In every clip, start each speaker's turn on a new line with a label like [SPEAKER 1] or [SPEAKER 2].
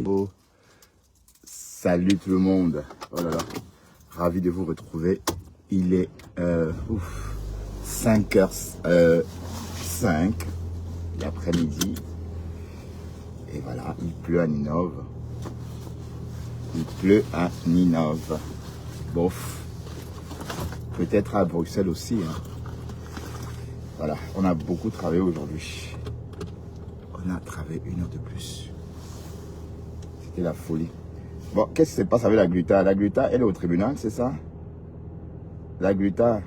[SPEAKER 1] Oh, salut tout le monde. Oh là là, ravi de vous retrouver. Il est 5h05 l'après-midi. Et voilà, il pleut à Ninove. Il pleut à Ninove. Bof. Peut-être à Bruxelles aussi. Hein. Voilà, on a beaucoup travaillé aujourd'hui. On a travaillé 1 heure de plus. C'était la folie. Bon, qu'est-ce qui se passe avec la Gluta? La Gluta, elle est au tribunal, c'est ça? La Gluta,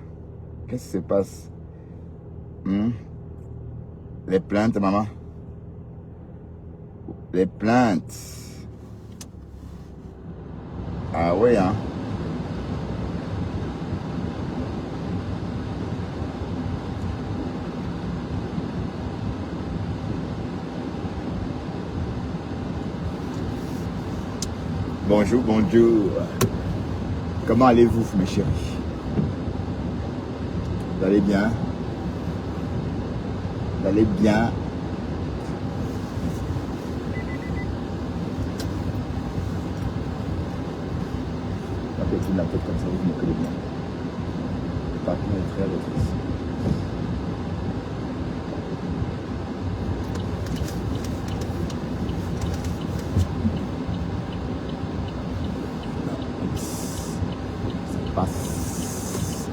[SPEAKER 1] qu'est-ce qui se passe? Les plaintes, maman. Les plaintes. Ah oui, hein? Bonjour, bonjour. Comment allez-vous, mes chéris? Vous allez bien? Vous allez bien? La petite la tête comme ça, vous me connaissez bien. Le parcours est très rétréci.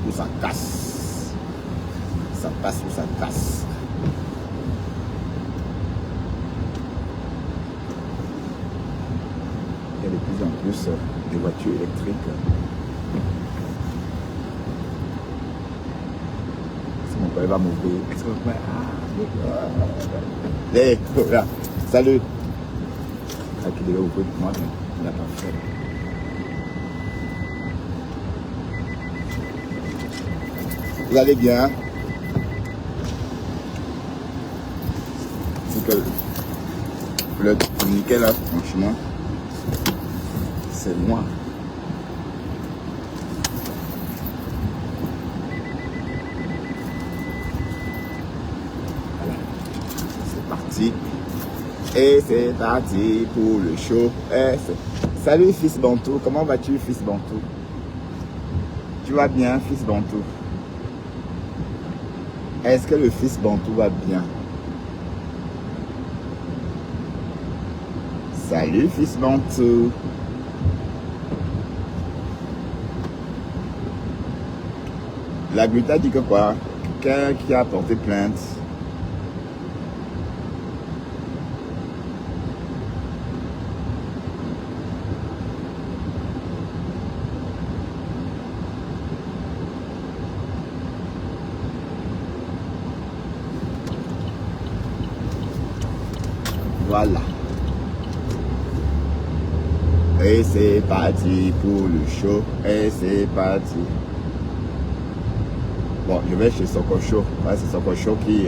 [SPEAKER 1] Ça casse. Ça passe ou ça casse. Il y a de plus en plus de voitures électriques. Si mon père va m'ouvrir, est-ce que mon père... Hey, voilà. Salut. Ça qui devait ouvrir pour moi, mais il n'a pas fait. Vous allez bien? C'est que le nickel là, franchement, c'est moi. Voilà, c'est parti. Et c'est parti pour le show. Salut fils Bantou, comment vas-tu fils Bantou? Tu vas bien fils Bantou? Est-ce que le fils Bantou va bien? Salut fils Bantou. La Gluta dit que quoi? Quelqu'un qui a porté plainte. Voilà. Et c'est parti pour le show. Et c'est parti. Bon, je vais chez Sokocho. Ouais, c'est Sokocho qui...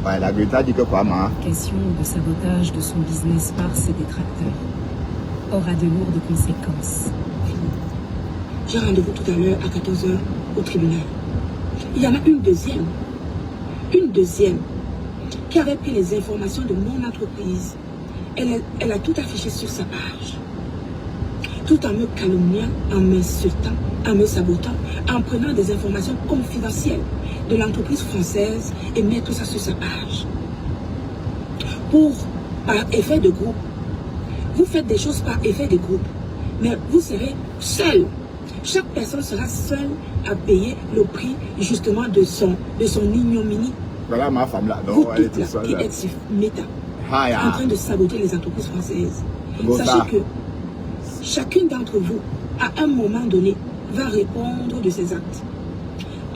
[SPEAKER 1] Ouais, la Gluta dit que quoi, ma?
[SPEAKER 2] Question de sabotage de son business par ses détracteurs aura de lourdes conséquences.
[SPEAKER 3] J'ai rendez-vous tout à l'heure à 14h au tribunal. Il y en a une deuxième qui avait pris les informations de mon entreprise. Elle a tout affiché sur sa page. Tout en me calomniant, en m'insultant, en me sabotant, en prenant des informations confidentielles de l'entreprise française et mettre tout ça sur sa page. Par effet de groupe. Vous faites des choses par effet de groupe. Mais vous serez seul. Chaque personne sera seule à payer le prix justement de son ignominie.
[SPEAKER 1] Voilà ma femme là. Non,
[SPEAKER 3] vous
[SPEAKER 1] elle
[SPEAKER 3] toutes
[SPEAKER 1] était
[SPEAKER 3] là,
[SPEAKER 1] seule.
[SPEAKER 3] qui êtes sur Meta, en train de saboter les entreprises françaises. Sachez que chacune d'entre vous, à un moment donné, va répondre de ses actes.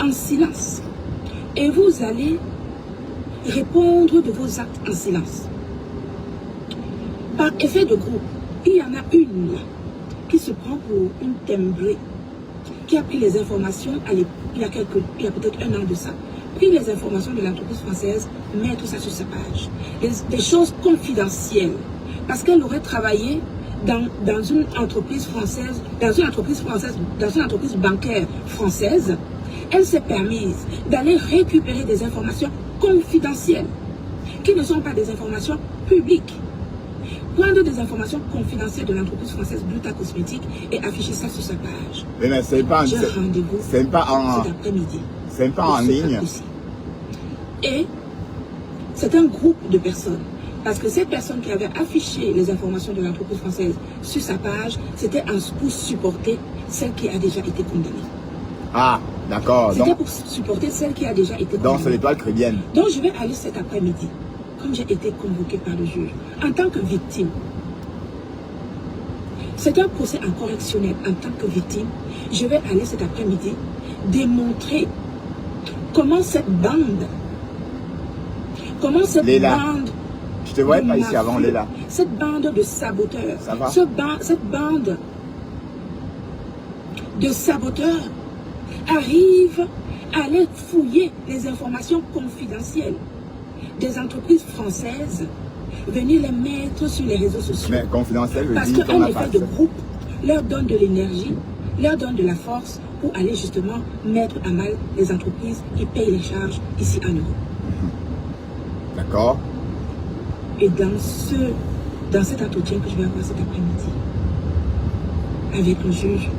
[SPEAKER 3] En silence. Et vous allez répondre de vos actes en silence. Par effet de groupe, il y en a une qui se prend pour une timbrée, qui a pris les informations il y a peut-être 1 an de ça, pris les informations de l'entreprise française, mettre ça sur sa page. Des choses confidentielles. Parce qu'elle aurait travaillé dans une entreprise française, dans une entreprise bancaire française. Elle s'est permise d'aller récupérer des informations confidentielles, qui ne sont pas des informations publiques. Prendre des informations confidentielles de l'entreprise française Bluta Cosmétique et afficher ça sur sa page.
[SPEAKER 1] Mais c'est pas
[SPEAKER 3] J'ai un rendez-vous cet après-midi.
[SPEAKER 1] C'est pas en ligne.
[SPEAKER 3] Et c'est un groupe de personnes. Parce que cette personne qui avait affiché les informations de l'entreprise française sur sa page, c'était pour supporter celle qui a déjà été condamnée.
[SPEAKER 1] Ah, d'accord.
[SPEAKER 3] C'était pour supporter celle qui a déjà été condamnée.
[SPEAKER 1] Donc c'est l'étoile chrétienne.
[SPEAKER 3] Donc je vais aller cet après-midi, comme j'ai été convoquée par le juge, en tant que victime. C'est un procès en correctionnel. En tant que victime, je vais aller cet après-midi démontrer comment cette bande,
[SPEAKER 1] je te voyais pas ici avant, Léla.
[SPEAKER 3] Cette bande de saboteurs,
[SPEAKER 1] ça va?
[SPEAKER 3] Cette bande de saboteurs arrive à aller fouiller les informations confidentielles des entreprises françaises, venir les mettre sur les réseaux sociaux.
[SPEAKER 1] Mais confidentiel,
[SPEAKER 3] parce qu'un effet de groupe leur donne de l'énergie, leur donne de la force pour aller justement mettre à mal les entreprises qui payent les charges ici en Europe.
[SPEAKER 1] D'accord.
[SPEAKER 3] Et dans cet entretien que je vais avoir cet après-midi, avec le juge,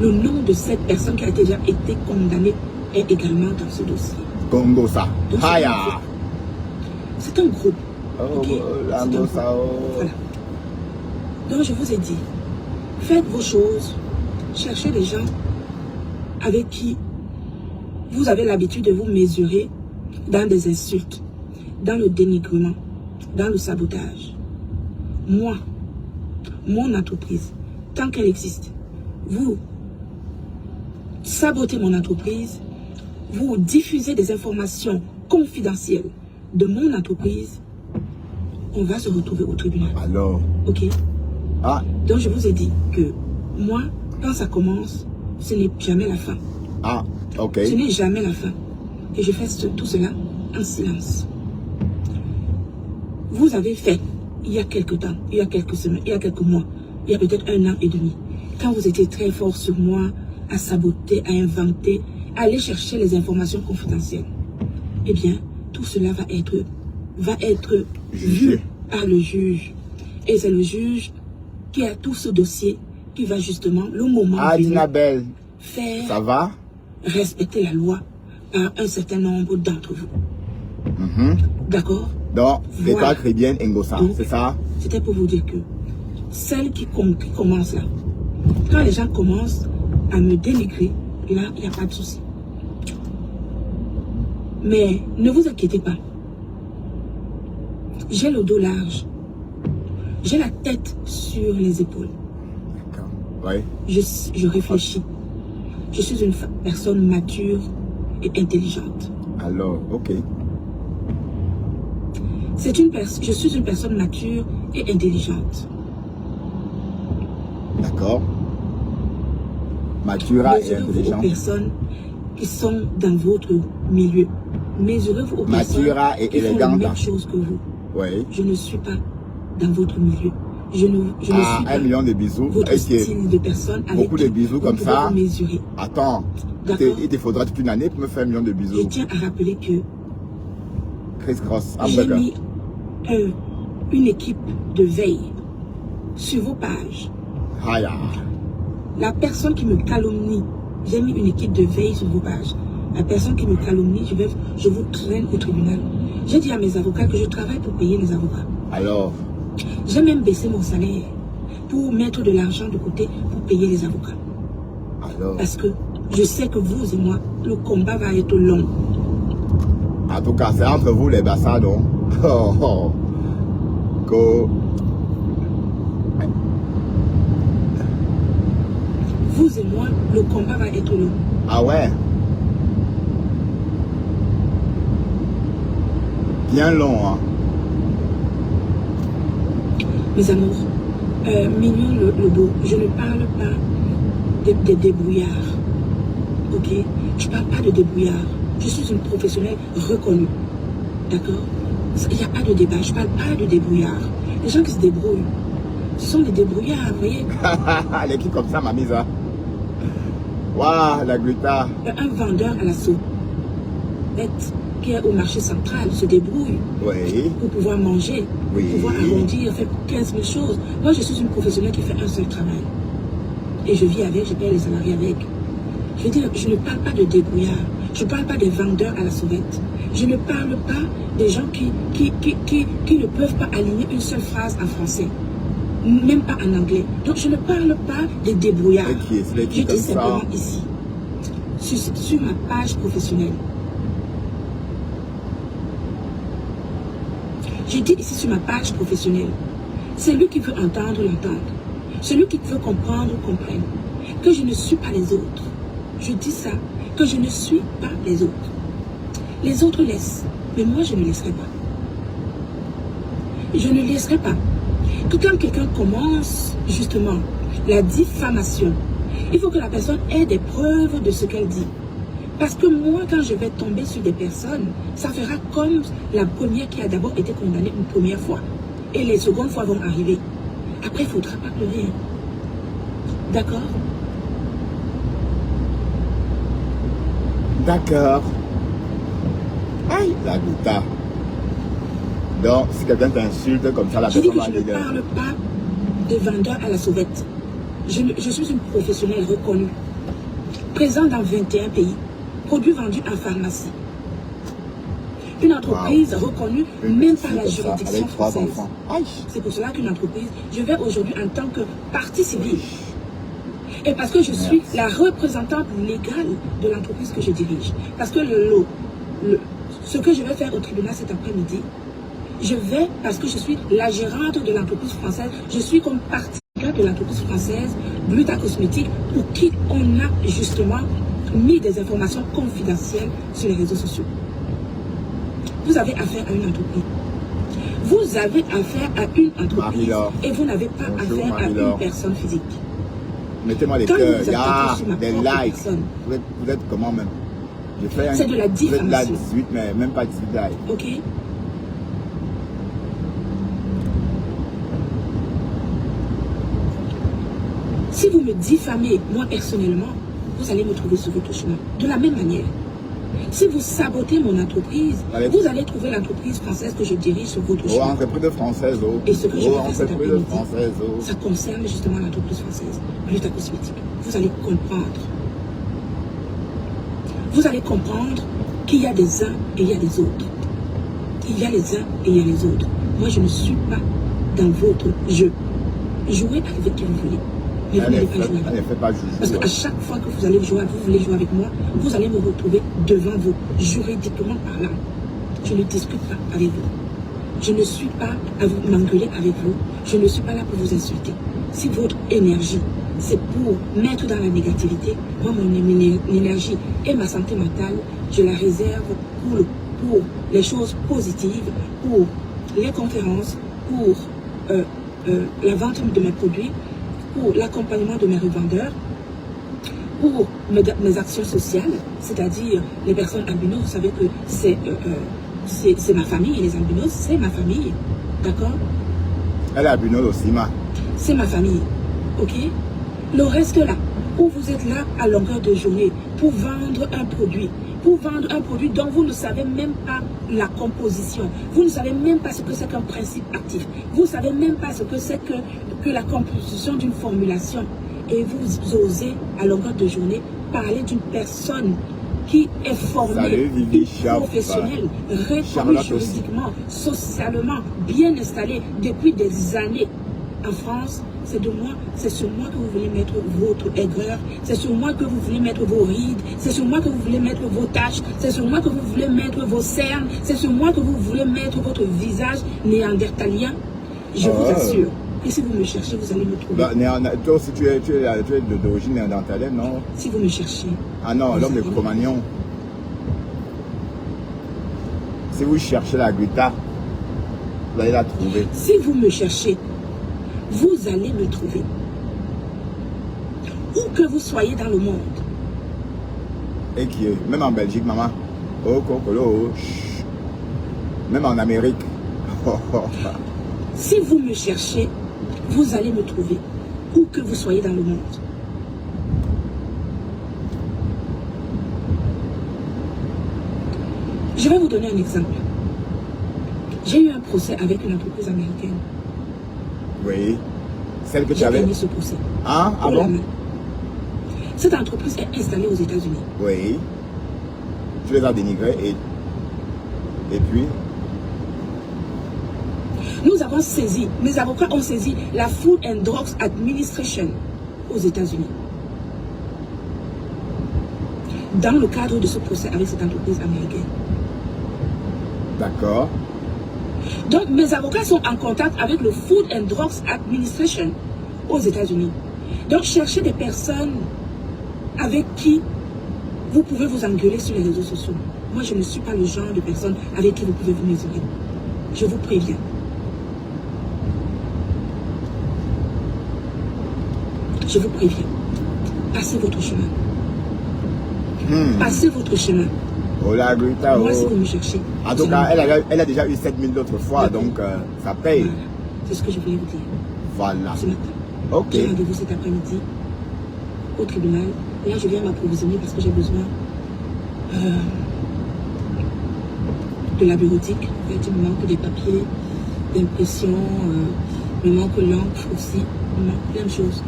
[SPEAKER 3] le nom de cette personne qui a déjà été condamnée est également dans ce dossier.
[SPEAKER 1] Congo ça.
[SPEAKER 3] C'est un groupe.
[SPEAKER 1] Oh,
[SPEAKER 3] Okay?
[SPEAKER 1] Voilà.
[SPEAKER 3] Donc je vous ai dit, faites vos choses, cherchez les gens avec qui vous avez l'habitude de vous mesurer dans des insultes, dans le dénigrement, dans le sabotage. Moi, mon entreprise, tant qu'elle existe, vous sabotez mon entreprise, vous diffusez des informations confidentielles de mon entreprise, on va se retrouver au tribunal.
[SPEAKER 1] Alors.
[SPEAKER 3] Ok.
[SPEAKER 1] Ah.
[SPEAKER 3] Donc je vous ai dit que moi, quand ça commence, ce n'est jamais la fin.
[SPEAKER 1] Ah, ok.
[SPEAKER 3] Ce n'est jamais la fin. Et je fais tout cela en silence. Vous avez fait, il y a quelques temps, il y a quelques semaines, il y a quelques mois, il y a peut-être 1 an et demi, quand vous étiez très fort sur moi, à saboter, à inventer, à aller chercher les informations confidentielles. Eh bien, tout cela va être vu par le juge. Et c'est le juge qui a tout ce dossier qui va justement, le moment
[SPEAKER 1] Dinabel,
[SPEAKER 3] faire
[SPEAKER 1] ça va?
[SPEAKER 3] Respecter la loi par un certain nombre d'entre vous. D'accord?
[SPEAKER 1] Donc, l'étoile chrétienne Ngosa, c'est ça?
[SPEAKER 3] C'était pour vous dire que celle qui commence là, quand les gens commencent à me dénigrer, là, il n'y a pas de souci. Mais ne vous inquiétez pas. J'ai le dos large. J'ai la tête sur les épaules.
[SPEAKER 1] D'accord. Oui.
[SPEAKER 3] Je réfléchis. Je suis une personne mature et intelligente.
[SPEAKER 1] Alors, ok.
[SPEAKER 3] Je suis une personne mature et intelligente.
[SPEAKER 1] D'accord. Matura et intelligente.
[SPEAKER 3] Mesurez-vous aux personnes qui sont dans votre milieu. Mesurez-vous aux personnes qui font la même chose que vous.
[SPEAKER 1] Oui.
[SPEAKER 3] Je ne suis pas dans votre milieu. Je ne suis pas
[SPEAKER 1] 1 million de bisous.
[SPEAKER 3] Votre style de personne avec
[SPEAKER 1] beaucoup de bisous comme ça.
[SPEAKER 3] Mesurer.
[SPEAKER 1] Attends, il te faudra toute une année pour me faire 1 million de bisous.
[SPEAKER 3] Je tiens à rappeler que
[SPEAKER 1] Chris Cross,
[SPEAKER 3] j'ai mis une équipe de veille sur vos pages.
[SPEAKER 1] Haya.
[SPEAKER 3] La personne qui me calomnie, j'ai mis une équipe de veille sur vos pages. La personne qui me calomnie, je vous traîne au tribunal. J'ai dit à mes avocats que je travaille pour payer les avocats.
[SPEAKER 1] Alors?
[SPEAKER 3] J'ai même baissé mon salaire pour mettre de l'argent de côté pour payer les avocats.
[SPEAKER 1] Alors?
[SPEAKER 3] Parce que je sais que vous et moi, le combat va être long.
[SPEAKER 1] En tout cas, c'est entre vous les bassards, non? Go.
[SPEAKER 3] Vous et moi, le combat va être long.
[SPEAKER 1] Ah ouais? Bien long, hein?
[SPEAKER 3] Mes amours, Mignon le beau, je ne parle pas des débrouillards. Ok? Je ne parle pas de débrouillards. Je suis une professionnelle reconnue. D'accord? Il n'y a pas de débat. Je ne parle pas de débrouillards. Les gens qui se débrouillent, ce sont des débrouillards, vous voyez.
[SPEAKER 1] Les qui comme ça m'a mise là. Waouh, la gluta.
[SPEAKER 3] Un vendeur à la sauvette qui est au marché central se débrouille pour pouvoir manger, pour pouvoir arrondir, faire 15 000 choses. Moi, je suis une professionnelle qui fait un seul travail. Et je vis avec, je paye les salariés avec. Je veux dire, je ne parle pas de débrouillards. Je ne parle pas des vendeurs à la sauvette. Je ne parle pas des gens qui ne peuvent pas aligner une seule phrase en français. Même pas en anglais. Donc, je ne parle pas des débrouillards. Je dis simplement ici, sur ma page professionnelle. Je dis ici sur ma page professionnelle. Celui qui veut entendre, l'entendre. Celui qui veut comprendre, comprenne. Que je ne suis pas les autres. Je dis ça, que je ne suis pas les autres. Les autres laissent, mais moi je ne laisserai pas. Je ne laisserai pas. Que quand quelqu'un commence justement la diffamation, il faut que la personne ait des preuves de ce qu'elle dit. Parce que moi, quand je vais tomber sur des personnes, ça fera comme la première qui a d'abord été condamnée une première fois. Et les secondes fois vont arriver. Après, il ne faudra pas pleurer. D'accord?
[SPEAKER 1] D'accord. Aïe, la gouta. Donc, si quelqu'un t'insulte comme ça, la personne va
[SPEAKER 3] je ne parle pas de vendeur à la sauvette. Je suis une professionnelle reconnue. Présente dans 21 pays. Produits vendus en pharmacie. Une entreprise reconnue même par la juridiction française. C'est pour cela qu'une entreprise, je vais aujourd'hui en tant que partie civile. Et parce que je suis la représentante légale de l'entreprise que je dirige. Parce que ce que je vais faire au tribunal cet après-midi, je vais, parce que je suis la gérante de l'entreprise française, je suis comme partie de l'entreprise française, Bluta Cosmétique, pour qui on a justement mis des informations confidentielles sur les réseaux sociaux. Vous avez affaire à une entreprise. Vous avez affaire à une entreprise et vous n'avez pas affaire à une personne physique.
[SPEAKER 1] Mettez-moi les cœurs, il y a des likes. Vous êtes comment même?
[SPEAKER 3] C'est de la diffamation.
[SPEAKER 1] Vous êtes là 18, mais même pas 18 likes.
[SPEAKER 3] Ok. Si vous me diffamez, moi personnellement, vous allez me trouver sur votre chemin. De la même manière. Si vous sabotez mon entreprise, vous allez trouver l'entreprise française que je dirige sur votre chemin.
[SPEAKER 1] Entreprise française,
[SPEAKER 3] Et ce que je vais faire cet après-midi, ça concerne justement l'entreprise française, Bluta Cosmétique. Vous allez comprendre. Vous allez comprendre qu'il y a des uns et il y a des autres. Il y a les uns et il y a les autres. Moi, je ne suis pas dans votre jeu. Jouez avec qui vous voulez. Mais vous n'allez pas jouer avec moi. Parce qu'à chaque fois que vous allez jouer, vous voulez jouer avec moi, vous allez me retrouver devant vous, juridiquement parlant. Je ne discute pas avec vous. Je ne suis pas à vous m'engueuler avec vous. Je ne suis pas là pour vous insulter. Si votre énergie, c'est pour mettre dans la négativité, moi, mon énergie et ma santé mentale, je la réserve pour les choses positives, pour les conférences, pour la vente de mes produits, pour l'accompagnement de mes revendeurs, pour mes actions sociales, c'est-à-dire les personnes albinos. Vous savez que c'est ma famille, les albinos, c'est ma famille, d'accord?
[SPEAKER 1] Elle est albinos aussi, ma.
[SPEAKER 3] C'est ma famille, ok? Le reste là, où vous êtes là à longueur de journée pour vendre un produit, dont vous ne savez même pas la composition, vous ne savez même pas ce que c'est qu'un principe actif, vous ne savez même pas ce que c'est que la composition d'une formulation, et vous osez à longueur de journée parler d'une personne qui est formée, professionnelle, reconnue juridiquement, socialement, bien installée depuis des années en France. C'est de moi, c'est sur moi que vous voulez mettre votre aigreur, c'est sur moi que vous voulez mettre vos rides, c'est sur moi que vous voulez mettre vos taches, c'est sur moi que vous voulez mettre vos cernes, c'est sur moi que vous voulez mettre votre visage néandertalien. Je vous assure. Et si vous me cherchez, vous allez me trouver.
[SPEAKER 1] Bah, toi aussi, tu es d'origine néandertalienne, non?
[SPEAKER 3] Si vous me cherchez.
[SPEAKER 1] Ah non, l'homme de Cro-Magnon. Si vous cherchez la Gluta, vous allez la trouver.
[SPEAKER 3] Si vous me cherchez, vous allez me trouver. Où que vous soyez dans le monde.
[SPEAKER 1] Et qui est, même en Belgique, maman. Oh, Cocolo. Même en Amérique.
[SPEAKER 3] Si vous me cherchez, vous allez me trouver, où que vous soyez dans le monde. Je vais vous donner un exemple. J'ai eu un procès avec une entreprise américaine.
[SPEAKER 1] Oui. Celle que tu
[SPEAKER 3] J'ai
[SPEAKER 1] avais.
[SPEAKER 3] gagné ce procès.
[SPEAKER 1] Ah, ah
[SPEAKER 3] Pour la
[SPEAKER 1] bon?
[SPEAKER 3] main. Cette entreprise est installée aux États-Unis.
[SPEAKER 1] Oui. Tu les as dénigrés et puis?
[SPEAKER 3] Nous avons saisi, mes avocats ont saisi la Food and Drugs Administration aux États-Unis. Dans le cadre de ce procès avec cette entreprise américaine.
[SPEAKER 1] D'accord.
[SPEAKER 3] Donc, mes avocats sont en contact avec le Food and Drugs Administration aux États-Unis. Donc, cherchez des personnes avec qui vous pouvez vous engueuler sur les réseaux sociaux. Moi, je ne suis pas le genre de personne avec qui vous pouvez vous mesurer. Je vous préviens. Je vous préviens. Passez votre chemin. Passez votre chemin.
[SPEAKER 1] Oh la Grita,
[SPEAKER 3] Moi, si vous me cherchez.
[SPEAKER 1] En tout cas, elle a déjà eu 7000 d'autres fois, donc ça paye.
[SPEAKER 3] Voilà. C'est ce que je voulais vous dire.
[SPEAKER 1] Voilà.
[SPEAKER 3] Ce matin.
[SPEAKER 1] Ok.
[SPEAKER 3] J'ai rendez-vous cet après-midi au tribunal. Là, je viens m'approvisionner parce que j'ai besoin de la bureautique. En fait, il me manque des papiers, d'impression, il me manque l'encre aussi. Il me manque plein de choses.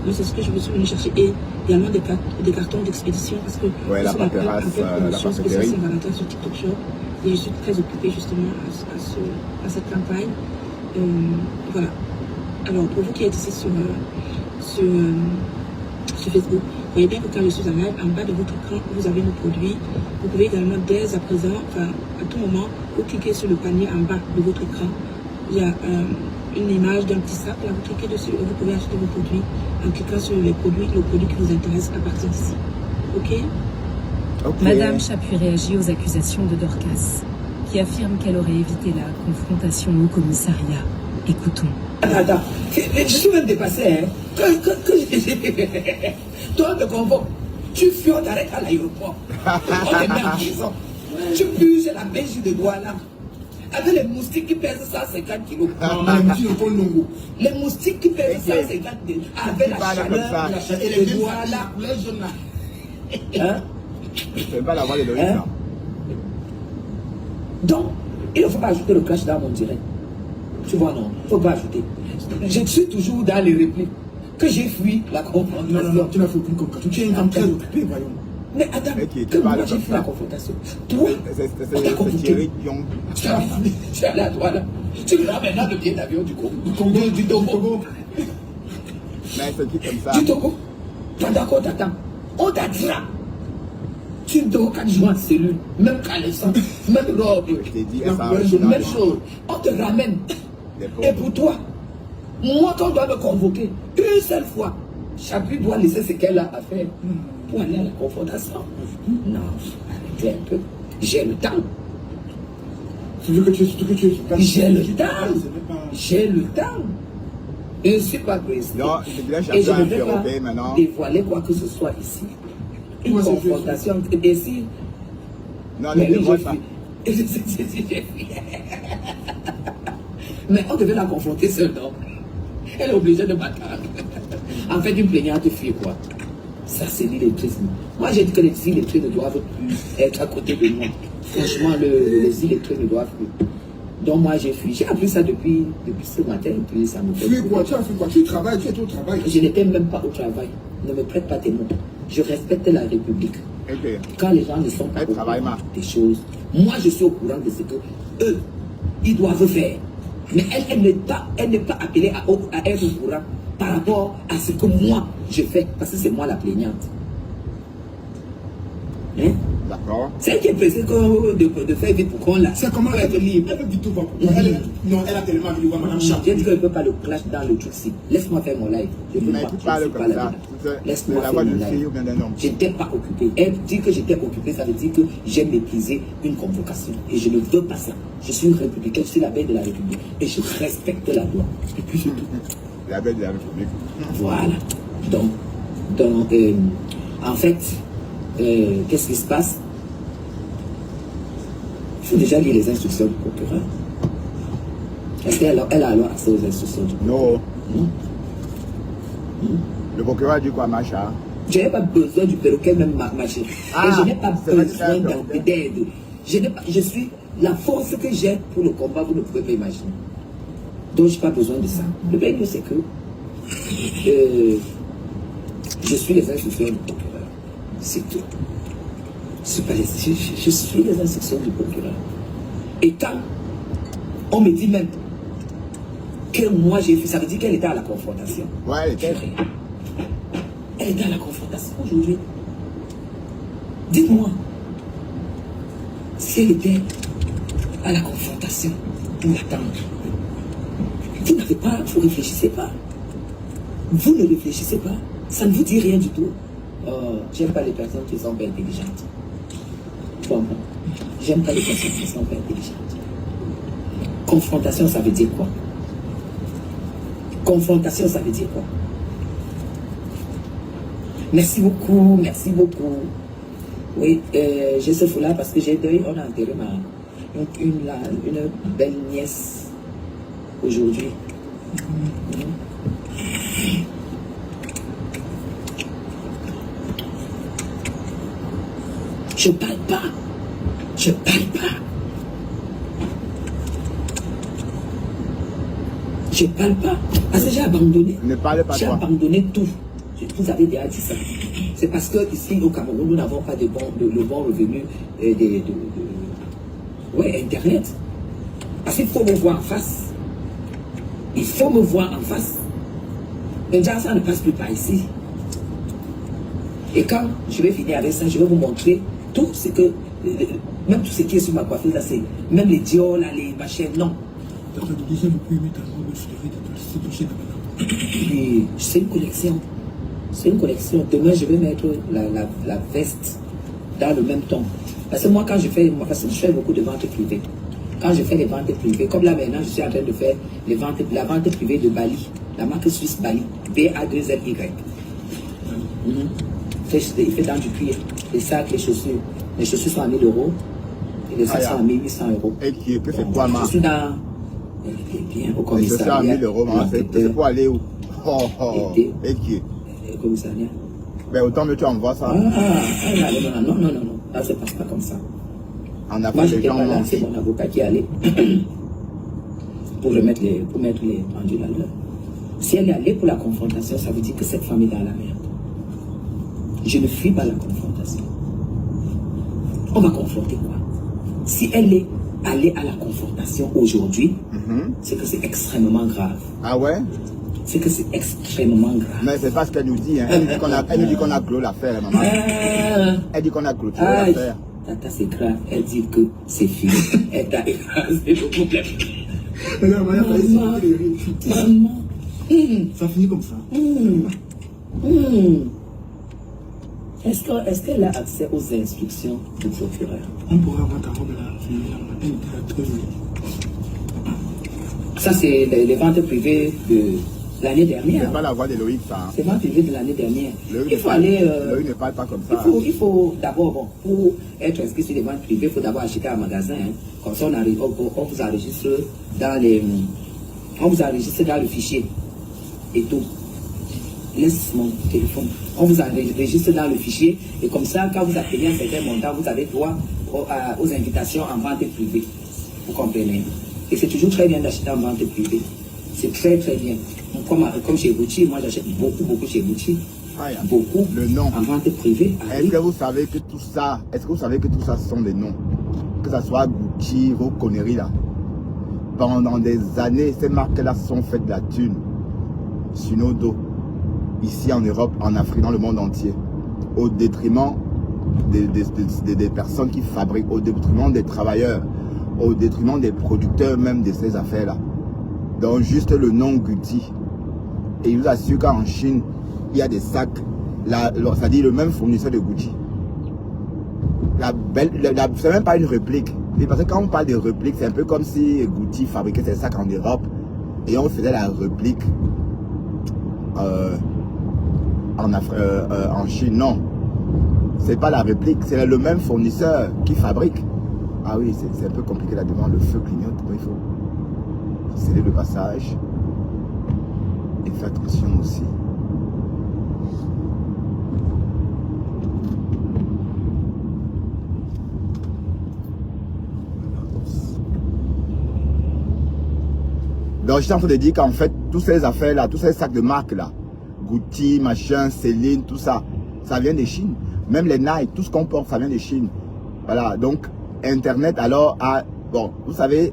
[SPEAKER 3] Moi, c'est ce que je me suis venu chercher. Et également des cartons d'expédition parce que
[SPEAKER 1] ouais, la
[SPEAKER 3] je suis en
[SPEAKER 1] paperasse,
[SPEAKER 3] promotion spéciale
[SPEAKER 1] la
[SPEAKER 3] Saint-Valentin sur TikTok Shop. Et je suis très occupée justement à cette campagne. Voilà. Alors, pour vous qui êtes ici sur Facebook, vous voyez bien que quand je suis en live, en bas de votre écran, vous avez nos produits. Vous pouvez également, dès à présent, enfin, à tout moment, vous cliquez sur le panier en bas de votre écran. Il y a une image d'un petit sac, là, vous cliquez dessus et vous pouvez acheter vos produits en cliquant sur les produits qui vous intéressent à partir d'ici. Ok?
[SPEAKER 2] Madame Chapuis réagit aux accusations de Dorcas, qui affirme qu'elle aurait évité la confrontation au commissariat. Écoutons.
[SPEAKER 3] Attends, je suis même dépassé, hein. Toi, te convoque, tu fuis, on t'arrête à l'aéroport. On te met en prison. Tu puges la beige de Douala. Avec les moustiques qui pèsent 150 kilos. Les moustiques qui pèsent 150 kilos. Avec la chaleur de Douala. Hein?
[SPEAKER 1] Je ne vais pas l'avoir les données, ça.
[SPEAKER 3] Donc, il ne faut pas ajouter le clash dans mon direct. Tu vois, non, il ne faut pas ajouter. Je suis toujours dans les répliques que j'ai fui la confrontation.
[SPEAKER 4] Non, tu n'as fait aucune confrontation. Tu es une femme très occupée, voyons.
[SPEAKER 3] Mais attends, que moi j'ai fait la confrontation. Toi, on t'a convoqué. Tu es allé à toi là. Tu me rends maintenant le billet d'avion du Togo.
[SPEAKER 1] Mais c'est qui comme ça?
[SPEAKER 3] Du Togo. Pendant qu'on t'attend, on t'attira. Tu dors 4 jours en cellule, même caleçon, même robe, même chose. On te ramène. Et pour toi, moi quand on doit me convoquer, une seule fois, Chapuis doit laisser ce qu'elle a à faire pour aller à la confrontation. Non, arrêtez un peu. J'ai le temps.
[SPEAKER 4] J'ai
[SPEAKER 3] le temps. J'ai le temps. Je ne suis pas pressé. Et je ne vais pas dévoiler quoi que ce soit ici. Une confrontation. Et si...
[SPEAKER 1] Non, ne dévoile pas.
[SPEAKER 3] Mais on devait la confronter seule, non? Elle est obligée de battre. En fait, une plaignante fuit quoi? Ça, c'est l'illettrisme. Moi, j'ai dit que les illettrés ne doivent plus être à côté de moi. Franchement, les illettrés ne doivent plus. Donc, moi, j'ai fui. J'ai appris ça depuis ce matin. Puis ça me fait.
[SPEAKER 4] Tu fais quoi? Tu as fait quoi? Tu travailles, tu es au travail.
[SPEAKER 3] Je n'étais même pas au travail. Ne me prête pas tes mots. Je respecte la République.
[SPEAKER 1] Okay.
[SPEAKER 3] Quand les gens ne sont pas au courant des choses, moi, je suis au courant de ce que eux, ils doivent faire. Mais elle n'est pas appelée à être au courant par rapport à ce que moi je fais, parce que c'est moi la plaignante. Hein?
[SPEAKER 1] D'accord.
[SPEAKER 3] C'est elle qui est pressée de faire vite pour qu'on la.
[SPEAKER 4] C'est comment
[SPEAKER 3] être libre.
[SPEAKER 4] Elle veut du tout voir pour toi. Non, elle a tellement envie de voir madame Chapuis.
[SPEAKER 3] J'ai dit qu'elle ne peut pas le clash dans le truc-ci. Laisse-moi faire mon live. Je ne peux pas. Laisse-moi faire mon live. Je n'étais pas occupé. Elle dit que j'étais occupé, ça veut dire que j'ai méprisé une convocation. Et je ne veux pas ça. Je suis une républicaine, je suis la belle de la République. Et je respecte la loi. Et puis c'est tout.
[SPEAKER 1] La belle de la République.
[SPEAKER 3] Voilà. Donc en fait, qu'est-ce qui se passe?
[SPEAKER 5] Il faut déjà lire les instructions du procureur. Est-ce qu'elle a alors accès aux instructions du procureur?
[SPEAKER 1] Non. Le procureur dit quoi, Macha?
[SPEAKER 5] Je n'ai pas besoin du perroquet, même marcher. Et je n'ai pas besoin d'aide. Je suis la force que j'ai pour le combat, vous ne pouvez pas imaginer. Donc, je n'ai pas besoin de ça. Le bien, c'est que je suis les instructions du procureur. C'est tout. Je suis les instructions du procureur. Et quand on me dit même que moi j'ai fait, ça veut dire qu'elle était à la confrontation.
[SPEAKER 1] Ouais, elle était.
[SPEAKER 5] Elle était à la confrontation aujourd'hui. Dites-moi, si elle était à la confrontation pour l'attendre, vous n'avez pas, vous ne réfléchissez pas. Vous ne réfléchissez pas. Ça ne vous dit rien du tout. J'aime pas les personnes qui sont pas intelligentes. Bon, j'aime pas les personnes qui sont pas intelligentes. Confrontation, ça veut dire quoi? Confrontation, ça veut dire quoi? Merci beaucoup, merci beaucoup. Oui, j'ai ce foulard parce que j'ai deuil. On a enterré une belle nièce aujourd'hui. Je parle pas. Je parle pas. Je parle pas. Parce que j'ai abandonné.
[SPEAKER 1] Ne parlez pas.
[SPEAKER 5] J'ai abandonné tout. Vous avez déjà dit ça. C'est parce que ici au Cameroun, nous n'avons pas le bon revenu Internet. Parce qu'il faut me voir en face. Il faut me voir en face. Déjà, ça ne passe plus par ici. Et quand je vais finir avec ça, je vais vous montrer tout ce que, même tout ce qui est sur ma coiffure, là, c'est même les Dior, là, les machins, non. C'est une collection. C'est une collection. Demain, je vais mettre la veste dans le même ton. Parce que moi, quand je fais beaucoup de ventes privées. Quand je fais les ventes privées, comme là maintenant, je suis en train de faire la vente privée de Bali, la marque suisse Bali, B-A-2-L-Y. Il fait dans du cuir, les sacs, les chaussures. Les chaussures sont à 1000 €, et les sacs sont à 1800 €.
[SPEAKER 1] Et qui fait quoi, ma?
[SPEAKER 5] Je suis dans... bien, au commissariat.
[SPEAKER 1] Les chaussures à 1000 €, c'est pour aller où? Et qui?
[SPEAKER 5] Au commissariat.
[SPEAKER 1] Ben autant que tu envoies ça.
[SPEAKER 5] Non. Là, ça ne passe pas comme ça.
[SPEAKER 1] En Afrique,
[SPEAKER 5] moi, je n'étais pas là, c'est mon avocat qui est allé pour mettre les pendules à l'heure. Si elle est allée pour la confrontation, ça veut dire que cette femme est dans la merde. Je ne fuis pas la confrontation. On va confronter quoi? Si elle est allée à la confrontation aujourd'hui, c'est que c'est extrêmement grave.
[SPEAKER 1] Ah ouais?
[SPEAKER 5] C'est que c'est extrêmement grave.
[SPEAKER 1] Mais c'est pas ce qu'elle nous dit. Hein. Elle nous dit qu'on a clos l'affaire, maman. Elle dit qu'on a clôturé l'affaire.
[SPEAKER 5] Tata, c'est grave. Elle dit que c'est fini. Elle t'a écrasé le problème. Maman.
[SPEAKER 4] Ça finit comme ça.
[SPEAKER 5] Est-ce qu'elle a accès aux instructions du procureur?
[SPEAKER 4] On pourrait avoir ta robe là.
[SPEAKER 5] Ça, c'est les ventes privées de l'année dernière.
[SPEAKER 1] C'est pas la voix de Loïc, ça. Hein.
[SPEAKER 5] C'est ventes privées de l'année dernière.
[SPEAKER 1] Il faut aller. Loïc ne parle pas comme ça.
[SPEAKER 5] Il faut d'abord, pour être inscrit sur les ventes privées, il faut d'abord acheter un magasin. Hein. Comme ça, on vous enregistre dans le fichier et tout. Laisse mon téléphone. On vous enregistre dans le fichier et comme ça, quand vous atteignez un certain montant, vous avez droit aux invitations en vente privée. Vous comprenez? Et c'est toujours très bien d'acheter en vente privée. C'est très très bien. Comme chez Gucci, moi j'achète beaucoup chez Gucci. Beaucoup
[SPEAKER 1] le nom.
[SPEAKER 5] En vente privée.
[SPEAKER 1] Est-ce que vous savez que tout ça, ce sont des noms? Que ce soit Gucci, vos conneries là. Pendant des années, ces marques-là sont faites de la thune sur nos dos. Ici en Europe, en Afrique, dans le monde entier. Au détriment des personnes qui fabriquent, au détriment des travailleurs, au détriment des producteurs même de ces affaires-là. Donc juste le nom Gucci. Et je vous assure qu'en Chine, il y a des sacs, c'est-à-dire le même fournisseur de Gucci. C'est même pas une réplique. Et parce que quand on parle de réplique, c'est un peu comme si Gucci fabriquait ses sacs en Europe et on faisait la réplique en Chine. Non, c'est pas la réplique, c'est le même fournisseur qui fabrique. Ah oui, c'est un peu compliqué là devant, le feu clignote. Il faut sceller le passage. Et faire attention aussi. Donc j'étais en train de dire qu'en fait, tous ces affaires-là, tous ces sacs de marque là, Gucci, machin, Céline, tout ça, ça vient de Chine. Même les Nike, tout ce qu'on porte, ça vient de Chine. Voilà, donc Internet alors a... Bon, vous savez,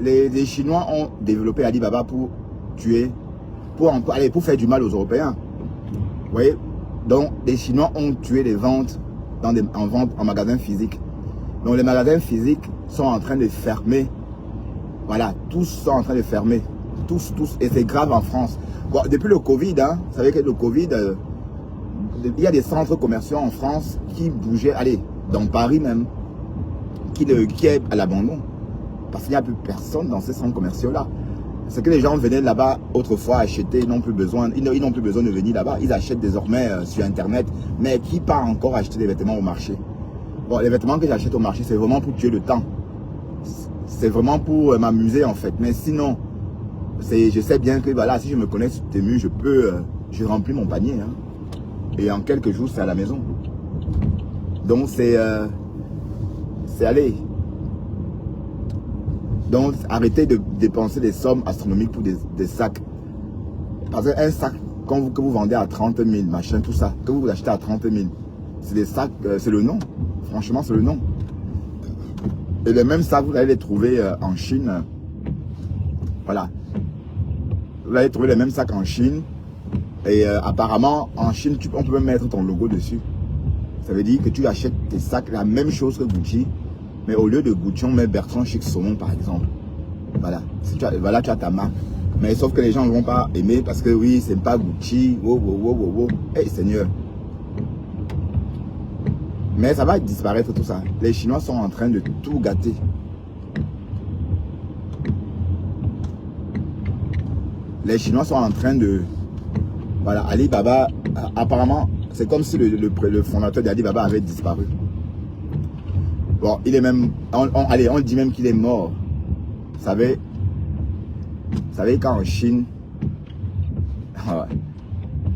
[SPEAKER 1] les Chinois ont développé Alibaba pour tuer, pour faire du mal aux Européens. Vous voyez? Donc les Chinois ont tué les ventes en magasins physiques. Donc les magasins physiques sont en train de fermer. Voilà, tous sont en train de fermer. Tous. Et c'est grave en France. Bon, depuis le Covid, hein, vous savez que le Covid, il y a des centres commerciaux en France qui bougeaient, allez, dans Paris même, qui est à l'abandon. Parce qu'il n'y a plus personne dans ces centres commerciaux-là. C'est que les gens venaient là-bas autrefois acheter, ils n'ont plus besoin de venir là-bas. Ils achètent désormais sur Internet. Mais qui part encore acheter des vêtements au marché? Bon, les vêtements que j'achète au marché, c'est vraiment pour tuer le temps. C'est vraiment pour m'amuser en fait. Mais sinon, je sais bien que voilà, si je me connais sur Temu, je remplis mon panier. Hein. Et en quelques jours, c'est à la maison. Donc c'est aller. Donc arrêtez de dépenser des sommes astronomiques pour des sacs. Parce qu'un sac que vous vendez à 30 000, machin, tout ça, que vous achetez à 30 000, c'est des sacs, c'est le nom. Franchement, c'est le nom. Et les mêmes sacs, vous allez les trouver en Chine. Voilà. Vous allez trouver les mêmes sacs en Chine. Et apparemment, en Chine, on peut même mettre ton logo dessus. Ça veut dire que tu achètes tes sacs, la même chose que Gucci. Mais au lieu de Gucci, on met Bertrand Chic Saumon, par exemple. Voilà. Voilà, tu as ta marque. Mais sauf que les gens ne vont pas aimer parce que oui, c'est pas Gucci. Hey, Seigneur. Mais ça va disparaître tout ça. Les Chinois sont en train de tout gâter. Les Chinois sont en train de... Voilà, Alibaba, apparemment, c'est comme si le fondateur d'Alibaba avait disparu. Bon, il est même... on dit même qu'il est mort. Vous savez qu'en Chine,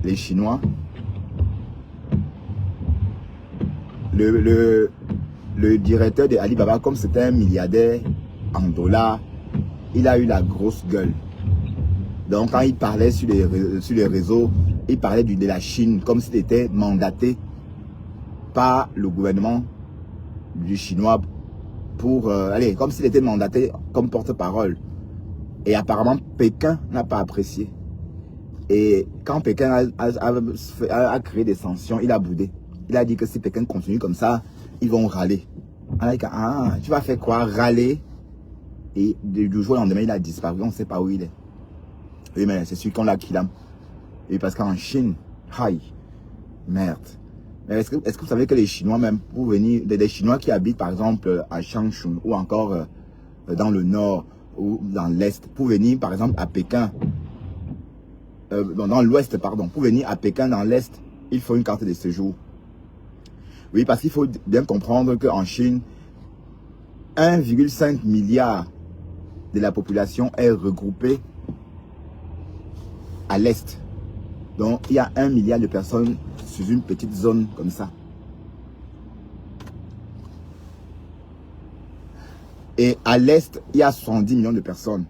[SPEAKER 1] les Chinois... Le directeur de Alibaba, comme c'était un milliardaire en dollars, il a eu la grosse gueule. Donc quand il parlait sur les réseaux, il parlait de la Chine comme s'il était mandaté par le gouvernement du chinois pour... comme s'il était mandaté comme porte-parole. Et apparemment, Pékin n'a pas apprécié. Et quand Pékin a créé des sanctions, il a boudé. Il a dit que si Pékin continue comme ça, ils vont râler. Tu vas faire quoi? Râler? Et du jour au lendemain, il a disparu. On ne sait pas où il est. Oui, mais c'est celui qu'on l'a qu'il a. Et parce qu'en Chine, aïe, merde. Mais est-ce que vous savez que les Chinois, même pour venir, des Chinois qui habitent par exemple à Changchun ou encore dans le nord ou dans l'est, pour venir par exemple à Pékin, dans l'ouest, pardon, pour venir à Pékin dans l'est, il faut une carte de séjour. Oui, parce qu'il faut bien comprendre qu'en Chine, 1,5 milliard de la population est regroupée à l'est. Donc, il y a 1 milliard de personnes sur une petite zone comme ça. Et à l'est, il y a 70 millions de personnes.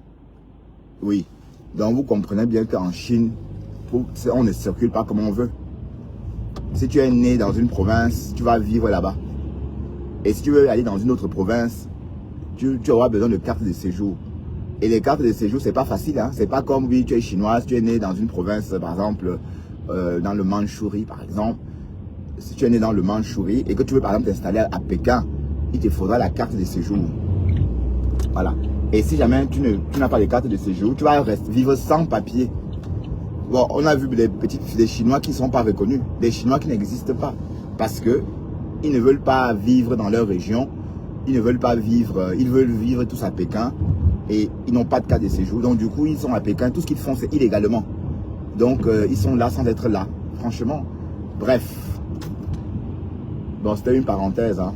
[SPEAKER 1] Oui. Donc, vous comprenez bien qu'en Chine, on ne circule pas comme on veut. Si tu es né dans une province, tu vas vivre là-bas. Et si tu veux aller dans une autre province, tu auras besoin de cartes de séjour. Et les cartes de séjour, c'est pas facile. Hein? C'est pas comme, oui, tu es chinoise, tu es né dans une province, par exemple, dans le Mandchourie, par exemple. Si tu es né dans le Mandchourie et que tu veux, par exemple, t'installer à Pékin, il te faudra la carte de séjour. Voilà. Et si jamais tu n'as pas de carte de séjour, tu vas vivre sans papier. Bon, on a vu des Chinois qui ne sont pas reconnus, des Chinois qui n'existent pas, parce que ils ne veulent pas vivre dans leur région, ils ne veulent pas vivre, ils veulent vivre tous à Pékin, et ils n'ont pas de carte de séjour, donc du coup ils sont à Pékin, tout ce qu'ils font c'est illégalement, donc ils sont là sans être là, franchement, bref, bon c'était une parenthèse, hein.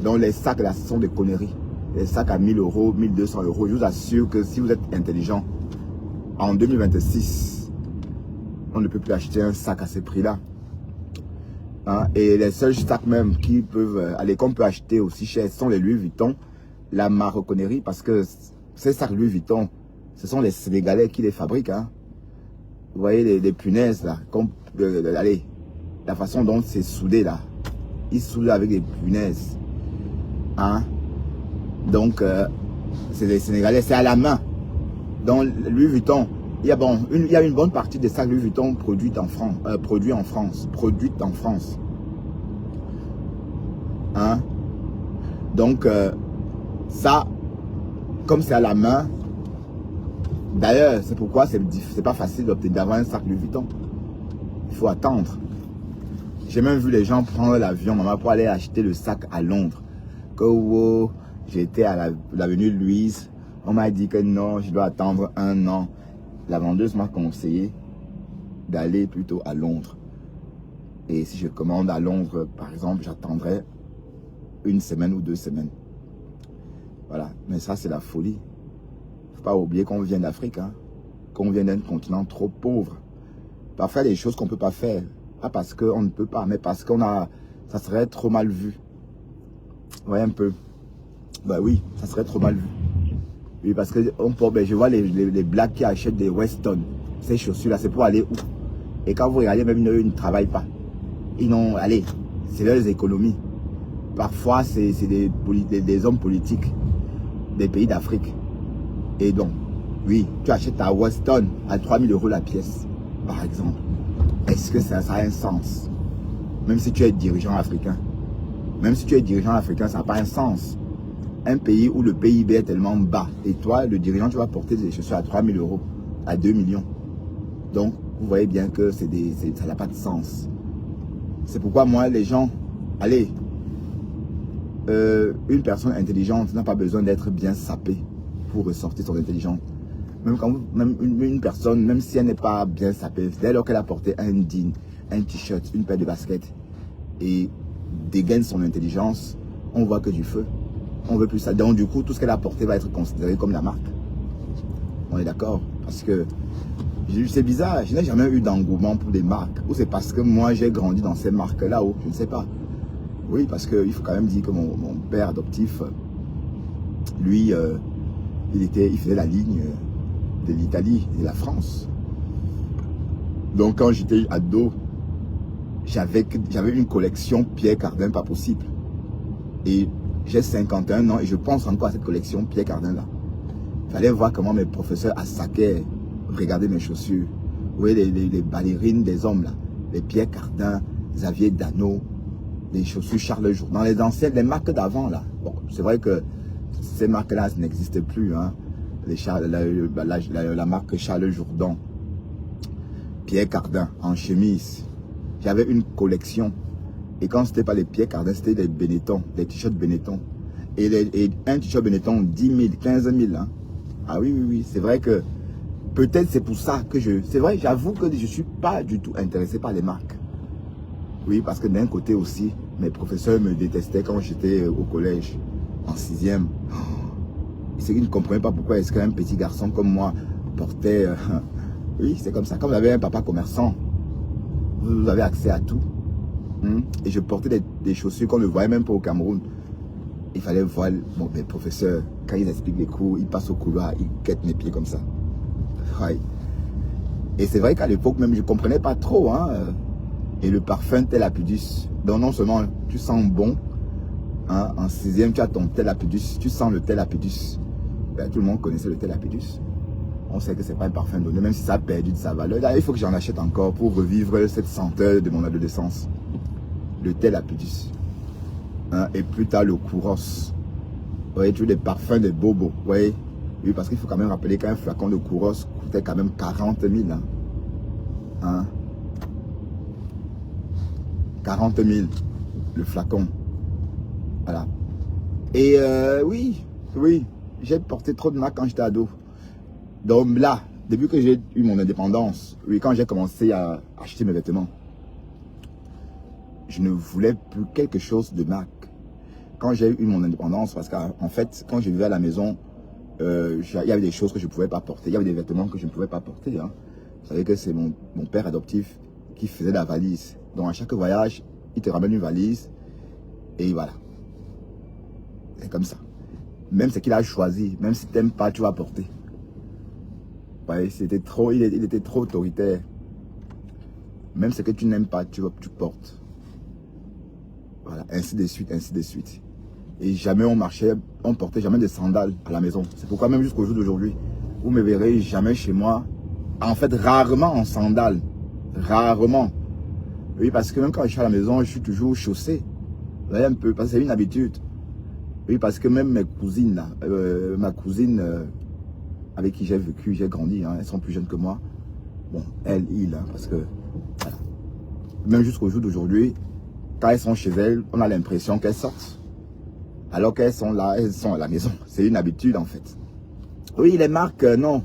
[SPEAKER 1] Donc les sacs là, ce sont des conneries. Les sacs à 1000 euros, 1200 euros. Je vous assure que si vous êtes intelligent, en 2026, on ne peut plus acheter un sac à ce prix-là. Hein? Et les seuls sacs même qui peuvent aller, qu'on peut acheter aussi cher, sont les Louis Vuitton, la maroquinerie, parce que ces sacs Louis Vuitton, ce sont les Sénégalais qui les fabriquent. Hein? Vous voyez les punaises là, allez, la façon dont c'est soudé là. Ils soudent avec des punaises. Hein? Donc, c'est les Sénégalais, c'est à la main. Dans Louis Vuitton, il y a une bonne partie des sacs Louis Vuitton produits en France. Hein? Donc, ça, comme c'est à la main, d'ailleurs, c'est pourquoi c'est pas facile d'avoir un sac Louis Vuitton. Il faut attendre. J'ai même vu les gens prendre l'avion, maman, pour aller acheter le sac à Londres. Que wow, j'étais à l'avenue Louise. On m'a dit que non, je dois attendre 1 an. La vendeuse m'a conseillé d'aller plutôt à Londres. Et si je commande à Londres, par exemple, j'attendrai 1 semaine ou 2 semaines. Voilà, mais ça c'est la folie. Faut pas oublier qu'on vient d'Afrique, hein? Qu'on vient d'un continent trop pauvre. Parfois, il y a des choses qu'on ne peut pas faire. Pas parce qu'on ne peut pas, mais parce ça serait trop mal vu. Vous voyez un peu. Bah oui, ça serait trop mal vu. Oui, parce que je vois les blacks qui achètent des Weston. Ces chaussures-là, c'est pour aller où? Et quand vous regardez, même eux, ils ne travaillent pas. Ils n'ont, allez, c'est leurs économies. Parfois, c'est des hommes politiques des pays d'Afrique. Et donc, oui, tu achètes ta Weston à 3000 € la pièce, par exemple. Est-ce que ça a un sens? Même si tu es dirigeant africain. Même si tu es dirigeant africain, ça n'a pas un sens. Un pays où le PIB est tellement bas. Et toi, le dirigeant, tu vas porter des chaussures à 3000 €, à 2 millions. Donc, vous voyez bien que ça n'a pas de sens. C'est pourquoi moi, les gens, allez, une personne intelligente n'a pas besoin d'être bien sapée pour ressortir son intelligence. Même une personne, même si elle n'est pas bien sapée, dès lors qu'elle a porté un jean, un t-shirt, une paire de baskets et dégaine son intelligence, on voit que du feu. On veut plus ça. Donc du coup, tout ce qu'elle a porté va être considéré comme la marque. On est d'accord? Parce que c'est bizarre, je n'ai jamais eu d'engouement pour des marques. Ou c'est parce que moi j'ai grandi dans ces marques-là, ou je ne sais pas. Oui, parce qu'il faut quand même dire que mon père adoptif, lui, il faisait la ligne de l'Italie et de la France. Donc quand j'étais ado, j'avais une collection Pierre Cardin pas possible. Et j'ai 51 ans et je pense encore à cette collection Pierre Cardin là. Il fallait voir comment mes professeurs assaquaient, regarder mes chaussures. Vous voyez les ballerines des hommes là, les Pierre Cardin, Xavier Dano, les chaussures Charles Jourdan, les anciennes, les marques d'avant là. Bon, c'est vrai que ces marques là n'existent plus, hein. La marque Charles Jourdan, Pierre Cardin en chemise. J'avais une collection. Et quand c'était pas les Pierre Cardin, c'était des Benetton, des t-shirts Benetton. Et un t-shirt Benetton, 10 000, 15 000. Hein. Ah oui, oui, oui. C'est vrai que peut-être c'est pour ça que c'est vrai, j'avoue que je ne suis pas du tout intéressé par les marques. Oui, parce que d'un côté aussi, mes professeurs me détestaient quand j'étais au collège, en 6e. C'est qu'ils ne comprenaient pas pourquoi est-ce qu'un petit garçon comme moi portait... oui, c'est comme ça. Quand vous avez un papa commerçant, vous avez accès à tout. Et je portais des chaussures qu'on ne voyait même pas au Cameroun. Il fallait voir mes professeurs, quand ils expliquent les cours, ils passent au couloir, ils quittent mes pieds comme ça. Ouais. Et c'est vrai qu'à l'époque même, je ne comprenais pas trop. Hein. Et le parfum Telapudus. Donc non seulement tu sens bon, hein, en 6e, tu as ton Telapudus, tu sens le Telapudus. Ben, tout le monde connaissait le Telapudus. On sait que ce n'est pas un parfum donné, même si ça a perdu de sa valeur. Là, il faut que j'en achète encore pour revivre cette senteur de mon adolescence. Le Telapudus. Hein, et plus tard, le Kouros. Vous voyez, tous les parfums de Bobo. Vous voyez? Oui, parce qu'il faut quand même rappeler qu'un flacon de Kouros coûtait quand même 40 000. Hein. Hein? 40 000, le flacon. Voilà. Et oui, j'ai porté trop de marques quand j'étais ado. Donc là, depuis que j'ai eu mon indépendance, oui, quand j'ai commencé à acheter mes vêtements, je ne voulais plus quelque chose de marque. quand j'ai eu mon indépendance, parce qu'en fait, quand je vivais à la maison, il y avait des choses que je ne pouvais pas porter. Il y avait des vêtements que je ne pouvais pas porter. Hein. Vous savez que c'est mon père adoptif qui faisait la valise. Donc à chaque voyage, il te ramène une valise et voilà. C'est comme ça. Même ce qu'il a choisi, même si tu n'aimes pas, tu vas porter. Ouais, c'était trop, il était trop autoritaire. Même ce que tu n'aimes pas, tu portes. Voilà, ainsi de suite, ainsi de suite. Et jamais on marchait, on portait jamais de sandales à la maison. C'est pourquoi même jusqu'au jour d'aujourd'hui, vous me verrez jamais chez moi. En fait, rarement en sandales. Rarement. Oui, parce que même quand je suis à la maison, je suis toujours chaussé. Vous voyez un peu, parce que c'est une habitude. Oui, parce que même mes cousines, là, ma cousine avec qui j'ai vécu, j'ai grandi, hein, elles sont plus jeunes que moi. Bon, elle, il, hein, parce que, voilà. Même jusqu'au jour d'aujourd'hui, quand elles sont chez elles, on a l'impression qu'elles sortent. Alors qu'elles sont là, elles sont à la maison. C'est une habitude, en fait. Oui, les marques, non.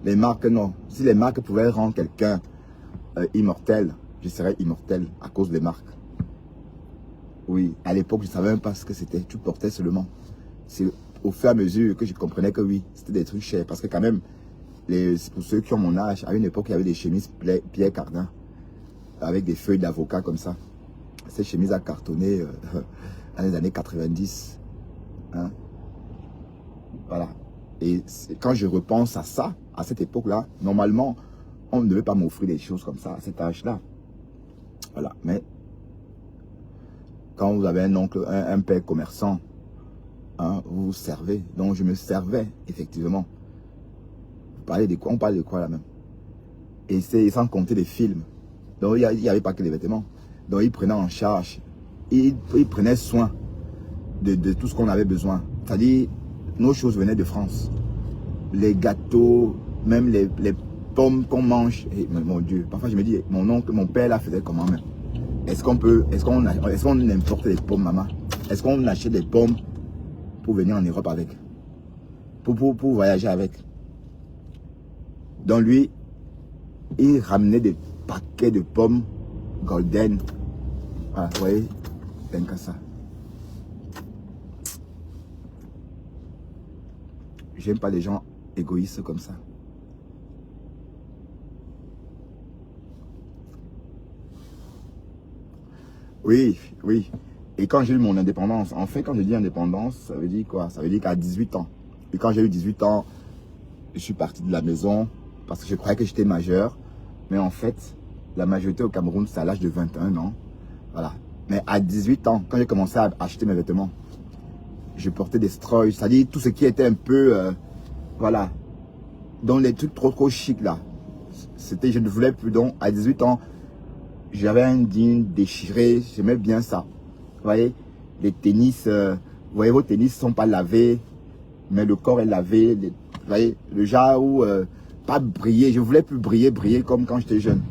[SPEAKER 1] Les marques, non. Si les marques pouvaient rendre quelqu'un immortel, je serais immortel à cause des marques. Oui, à l'époque, je ne savais même pas ce que c'était. Tu portais seulement. C'est au fur et à mesure que je comprenais que oui, c'était des trucs chers. Parce que quand même, pour ceux qui ont mon âge, à une époque, il y avait des chemises Pierre Cardin avec des feuilles d'avocat comme ça. Ces chemises à cartonner dans les années 90. Hein? Voilà. Et quand je repense à ça, à cette époque-là, normalement, on ne devait pas m'offrir des choses comme ça à cet âge-là. Voilà. Mais quand vous avez un oncle, un père commerçant, hein, vous vous servez. Donc je me servais, effectivement. Vous parlez de quoi? On parle de quoi là même? Et c'est sans compter les films. Donc il n'y avait pas que les vêtements. Donc ils prenaient en charge. Ils prenaient soin de tout ce qu'on avait besoin. C'est-à-dire, nos choses venaient de France. Les gâteaux, même les pommes qu'on mange. Et, mon Dieu, parfois je me dis, mon oncle, mon père là faisait comment même? Est-ce qu'on importe les pommes, maman? Est-ce qu'on achète des pommes pour venir en Europe avec? Pour voyager avec? Donc lui, il ramenait des paquets de pommes golden. Voilà, vous voyez? C'est comme ça. J'aime pas les gens égoïstes comme ça. Oui, oui. Et quand j'ai eu mon indépendance, en fait, quand je dis indépendance, ça veut dire quoi? Ça veut dire qu'à 18 ans. Et quand j'ai eu 18 ans, je suis parti de la maison parce que je croyais que j'étais majeur. Mais en fait, la majorité au Cameroun, c'est à l'âge de 21 ans. Voilà. Mais à 18 ans, quand j'ai commencé à acheter mes vêtements, je portais des Stroy, c'est-à-dire tout ce qui était un peu, voilà, dans les trucs trop chics là. C'était, je ne voulais plus. Donc, à 18 ans, j'avais un jean déchiré, j'aimais bien ça. Vous voyez, les tennis, vous voyez, vos tennis ne sont pas lavés, mais le corps est lavé. Vous voyez, le genre où, pas briller, je ne voulais plus briller comme quand j'étais jeune.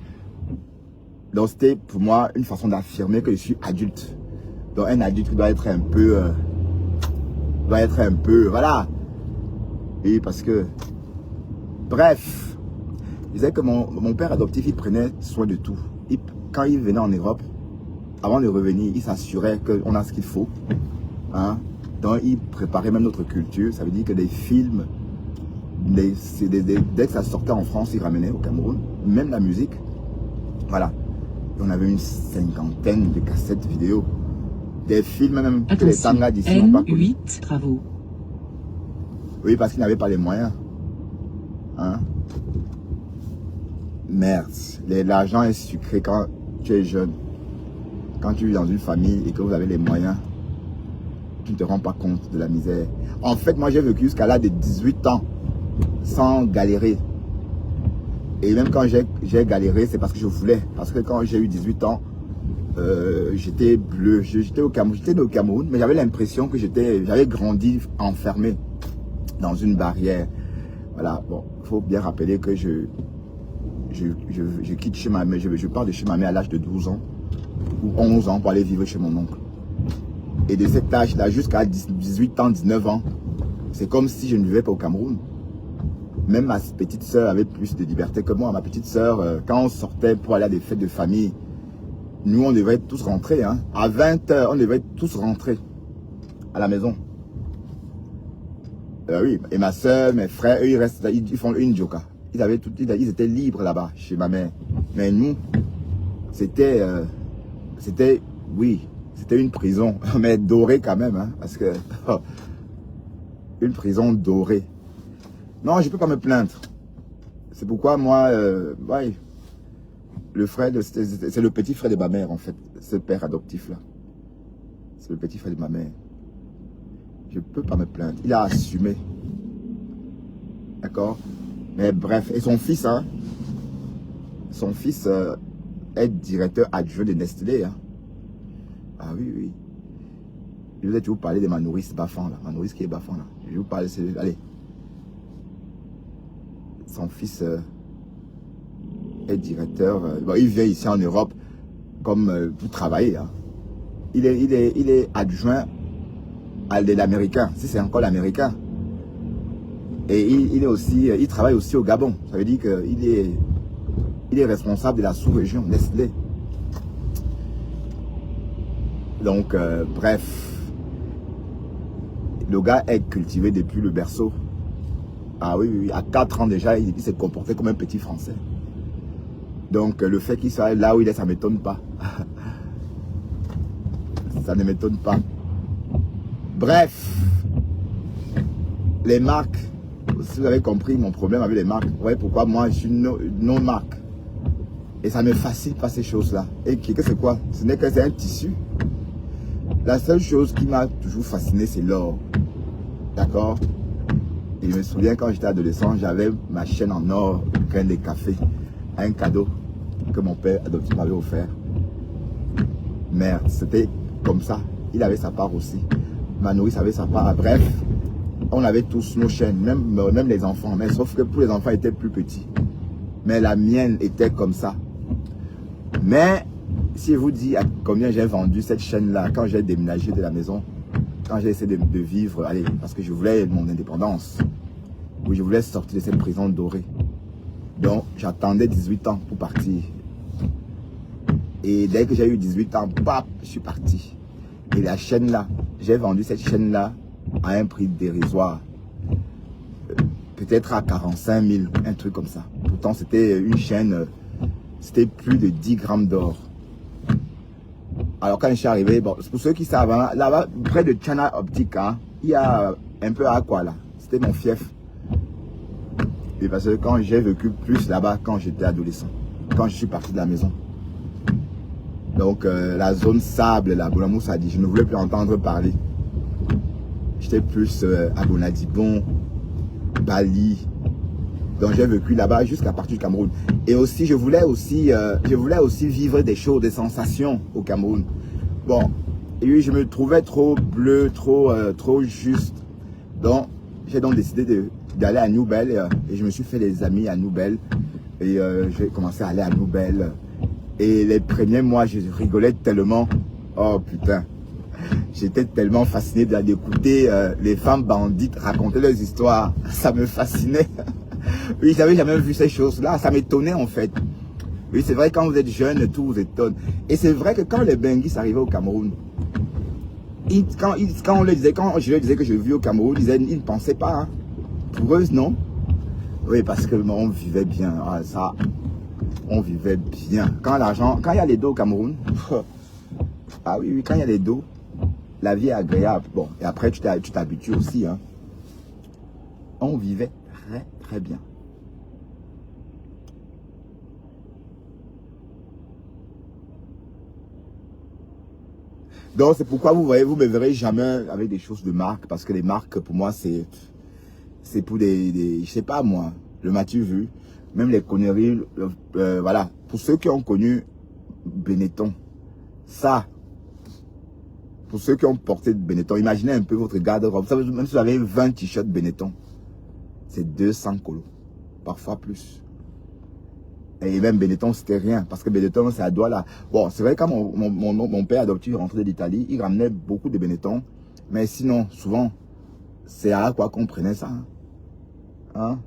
[SPEAKER 1] Donc, c'était pour moi une façon d'affirmer que je suis adulte. Donc, un adulte doit être un peu, voilà. Et parce que, bref, je disais que mon père adoptif, il prenait soin de tout. Quand il venait en Europe, avant de revenir, il s'assurait qu'on a ce qu'il faut. Hein? Donc, il préparait même notre culture. Ça veut dire que des films, dès que ça sortait en France, il ramenait au Cameroun. Même la musique. Voilà. Et on avait une 50aine de cassettes vidéo. Des films même que les tangas d'ici n'ont pas connus.
[SPEAKER 2] N8 travaux.
[SPEAKER 1] Oui, parce qu'ils n'avaient pas les moyens. Hein? Merde. L'argent est sucré quand tu es jeune. Quand tu vis dans une famille et que vous avez les moyens, tu ne te rends pas compte de la misère. En fait, moi j'ai vécu jusqu'à l'âge de 18 ans sans galérer. Et même quand j'ai galéré, c'est parce que je voulais. Parce que quand j'ai eu 18 ans, j'étais bleu. J'étais au Cameroun, mais j'avais l'impression que j'avais grandi enfermé dans une barrière. Voilà, bon, il faut bien rappeler que je quitte chez ma mère, je pars de chez ma mère à l'âge de 12 ans ou 11 ans pour aller vivre chez mon oncle. Et de cet âge-là jusqu'à 18 ans, 19 ans, c'est comme si je ne vivais pas au Cameroun. Même ma petite soeur avait plus de liberté que moi. Ma petite soeur, quand on sortait pour aller à des fêtes de famille, nous on devait tous rentrer. Hein. À 20 h, on devait tous rentrer. à la maison. Oui, et ma soeur, mes frères, eux, ils restent, ils font une joka. Ils étaient libres là-bas, chez ma mère. Mais nous, c'était, oui, c'était une prison, mais dorée quand même, hein, parce que, une prison dorée. Non, je ne peux pas me plaindre. C'est pourquoi moi, ouais, le frère, c'est le petit frère de ma mère, en fait, ce père adoptif-là. C'est le petit frère de ma mère. Je ne peux pas me plaindre. Il a assumé. D'accord? Mais bref, et son fils, hein, son fils est directeur adjoint de Nestlé. Hein. Ah oui, oui. Je vais vous parler de ma nourrice Bafan, là. Ma nourrice qui est Bafan, là. Je vais vous parler, allez. Son fils est directeur. Bon, il vient ici en Europe comme pour travailler. Hein. Il est adjoint à l'américain, si c'est encore l'américain. Et il travaille aussi au Gabon. Ça veut dire qu'il est responsable de la sous-région Nestlé. Donc, bref, le gars est cultivé depuis le berceau. Ah oui, oui, à 4 ans déjà, il s'est comporté comme un petit Français. Donc, le fait qu'il soit là où il est, ça ne m'étonne pas. Ça ne m'étonne pas. Bref, les marques, si vous avez compris mon problème avec les marques, vous voyez pourquoi moi je suis non-marque. Et ça me fascine pas ces choses-là. Et que c'est quoi? Ce n'est que c'est un tissu. La seule chose qui m'a toujours fasciné, c'est l'or. D'accord? Et je me souviens quand j'étais adolescent, j'avais ma chaîne en or, grain de café, un cadeau que mon père adoptif m'avait offert. Merde, c'était comme ça. Il avait sa part aussi. Ma nourrice avait sa part. Bref, on avait tous nos chaînes, même les enfants. Mais sauf que pour les enfants, ils étaient plus petits. Mais la mienne était comme ça. Mais si je vous dis à combien j'ai vendu cette chaîne-là, quand j'ai déménagé de la maison, quand j'ai essayé de vivre, allez, parce que je voulais mon indépendance. Oui, je voulais sortir de cette prison dorée. Donc, j'attendais 18 ans pour partir. Et dès que j'ai eu 18 ans, pap, je suis parti. Et la chaîne-là, j'ai vendu cette chaîne-là à un prix dérisoire. Peut-être à 45 000, un truc comme ça. Pourtant, c'était une chaîne, c'était plus de 10 grammes d'or. Alors, quand je suis arrivé, bon, pour ceux qui savent, hein, là-bas, près de China Optique, hein, il y a un peu à quoi là. C'était mon fief. Et parce que quand j'ai vécu plus là-bas, quand j'étais adolescent, quand je suis parti de la maison. Donc, la zone sable, la Bonamousse a dit, je ne voulais plus entendre parler. J'étais plus à Bonadibon, Bali. Donc, j'ai vécu là-bas jusqu'à partir du Cameroun. Et aussi, je voulais aussi vivre des choses, des sensations au Cameroun. Bon, et je me trouvais trop bleu, trop juste. Donc, j'ai donc décidé d'aller à Nouvelle et je me suis fait des amis à Nouvelle. Et j'ai commencé à aller à Nouvelle. Et les premiers mois, je rigolais tellement. Oh putain, j'étais tellement fasciné d'écouter les femmes bandites raconter leurs histoires. Ça me fascinait. Oui, j'avais jamais vu ces choses-là. Ça m'étonnait en fait. Oui, c'est vrai, quand vous êtes jeune, tout vous étonne. Et c'est vrai que quand les Benguis arrivaient au Cameroun, quand je leur disais que je vis au Cameroun, ils ne pensaient pas. Hein. Pour eux, non. Oui, parce que on vivait bien. Ah, ça, on vivait bien. Quand il y a les dos au Cameroun, ah oui, quand il y a les dos, la vie est agréable. Bon, et après, tu t'habitues aussi. Hein. On vivait très, très bien. Donc, c'est pourquoi vous voyez, vous ne me verrez jamais avec des choses de marque. Parce que les marques, pour moi, c'est pour des je sais pas moi, le m'as-tu vu? Même les conneries, voilà. Pour ceux qui ont connu Benetton, ça, pour ceux qui ont porté Benetton, imaginez un peu votre garde-robe. Même si vous avez 20 t-shirts Benetton, c'est 200 colos, parfois plus. Et même Benetton, c'était rien, parce que Benetton, c'est à Douala. Bon, c'est vrai, quand mon père adoptif rentrait d'Italie, il ramenait beaucoup de Benetton, mais sinon, souvent, c'est à quoi qu'on prenait ça. Hein?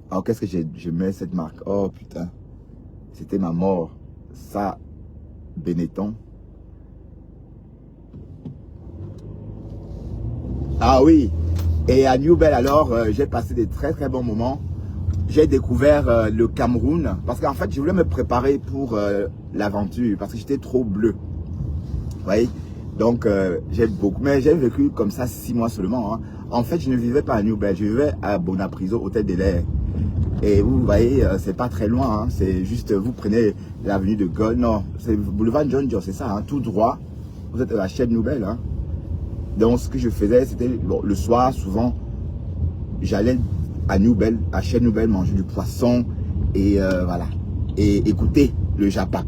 [SPEAKER 1] Alors, qu'est-ce que je mets cette marque? Oh, putain. C'était ma mort. Ça, Benetton. Ah oui. Et à New Bell, alors, j'ai passé des très très bons moments. J'ai découvert le Cameroun. Parce qu'en fait, je voulais me préparer pour l'aventure. Parce que j'étais trop bleu. Vous voyez? Donc, j'ai beaucoup. Mais j'ai vécu comme ça 6 mois seulement. Hein. En fait, je ne vivais pas à New Bell. Je vivais à Bonapriso, Hôtel des Lacs. Et vous voyez, c'est pas très loin. Hein. C'est juste, vous prenez l'avenue de Gaulle. Non, c'est boulevard John Dior, c'est ça. Hein, tout droit. Vous êtes à la chaîne New Bell. Hein. Donc, ce que je faisais, c'était bon, le soir, souvent, j'allais à New Bell, à chaîne New Bell, manger du poisson et voilà. Et écouter le Japap.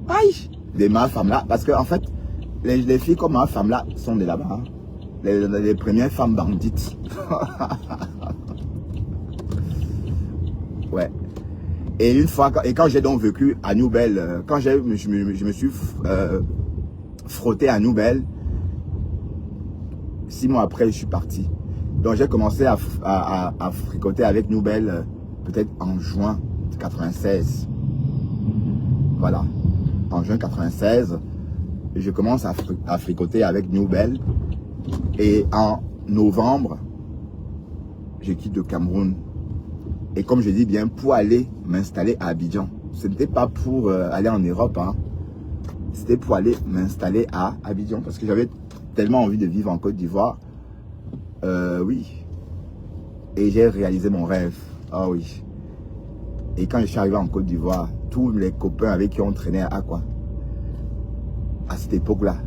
[SPEAKER 1] Aïe! De ma femme là. Parce que, en fait, les filles comme ma femme là sont de là-bas. Hein. Les premières femmes bandites. Ouais. Et une fois, quand j'ai donc vécu à New Bell, quand je me suis frotté à New Bell, 6 mois après, je suis parti. Donc j'ai commencé à fricoter avec New Bell peut-être en juin 96. Voilà. En juin 96, je commence à fricoter avec New Bell. Et en novembre, je quitte le Cameroun. Et comme je dis bien, pour aller m'installer à Abidjan. Ce n'était pas pour aller en Europe. Hein. C'était pour aller m'installer à Abidjan. Parce que j'avais tellement envie de vivre en Côte d'Ivoire. Oui. Et j'ai réalisé mon rêve. Ah oui. Et quand je suis arrivé en Côte d'Ivoire, tous les copains avec qui on traînait à quoi? À cette époque-là.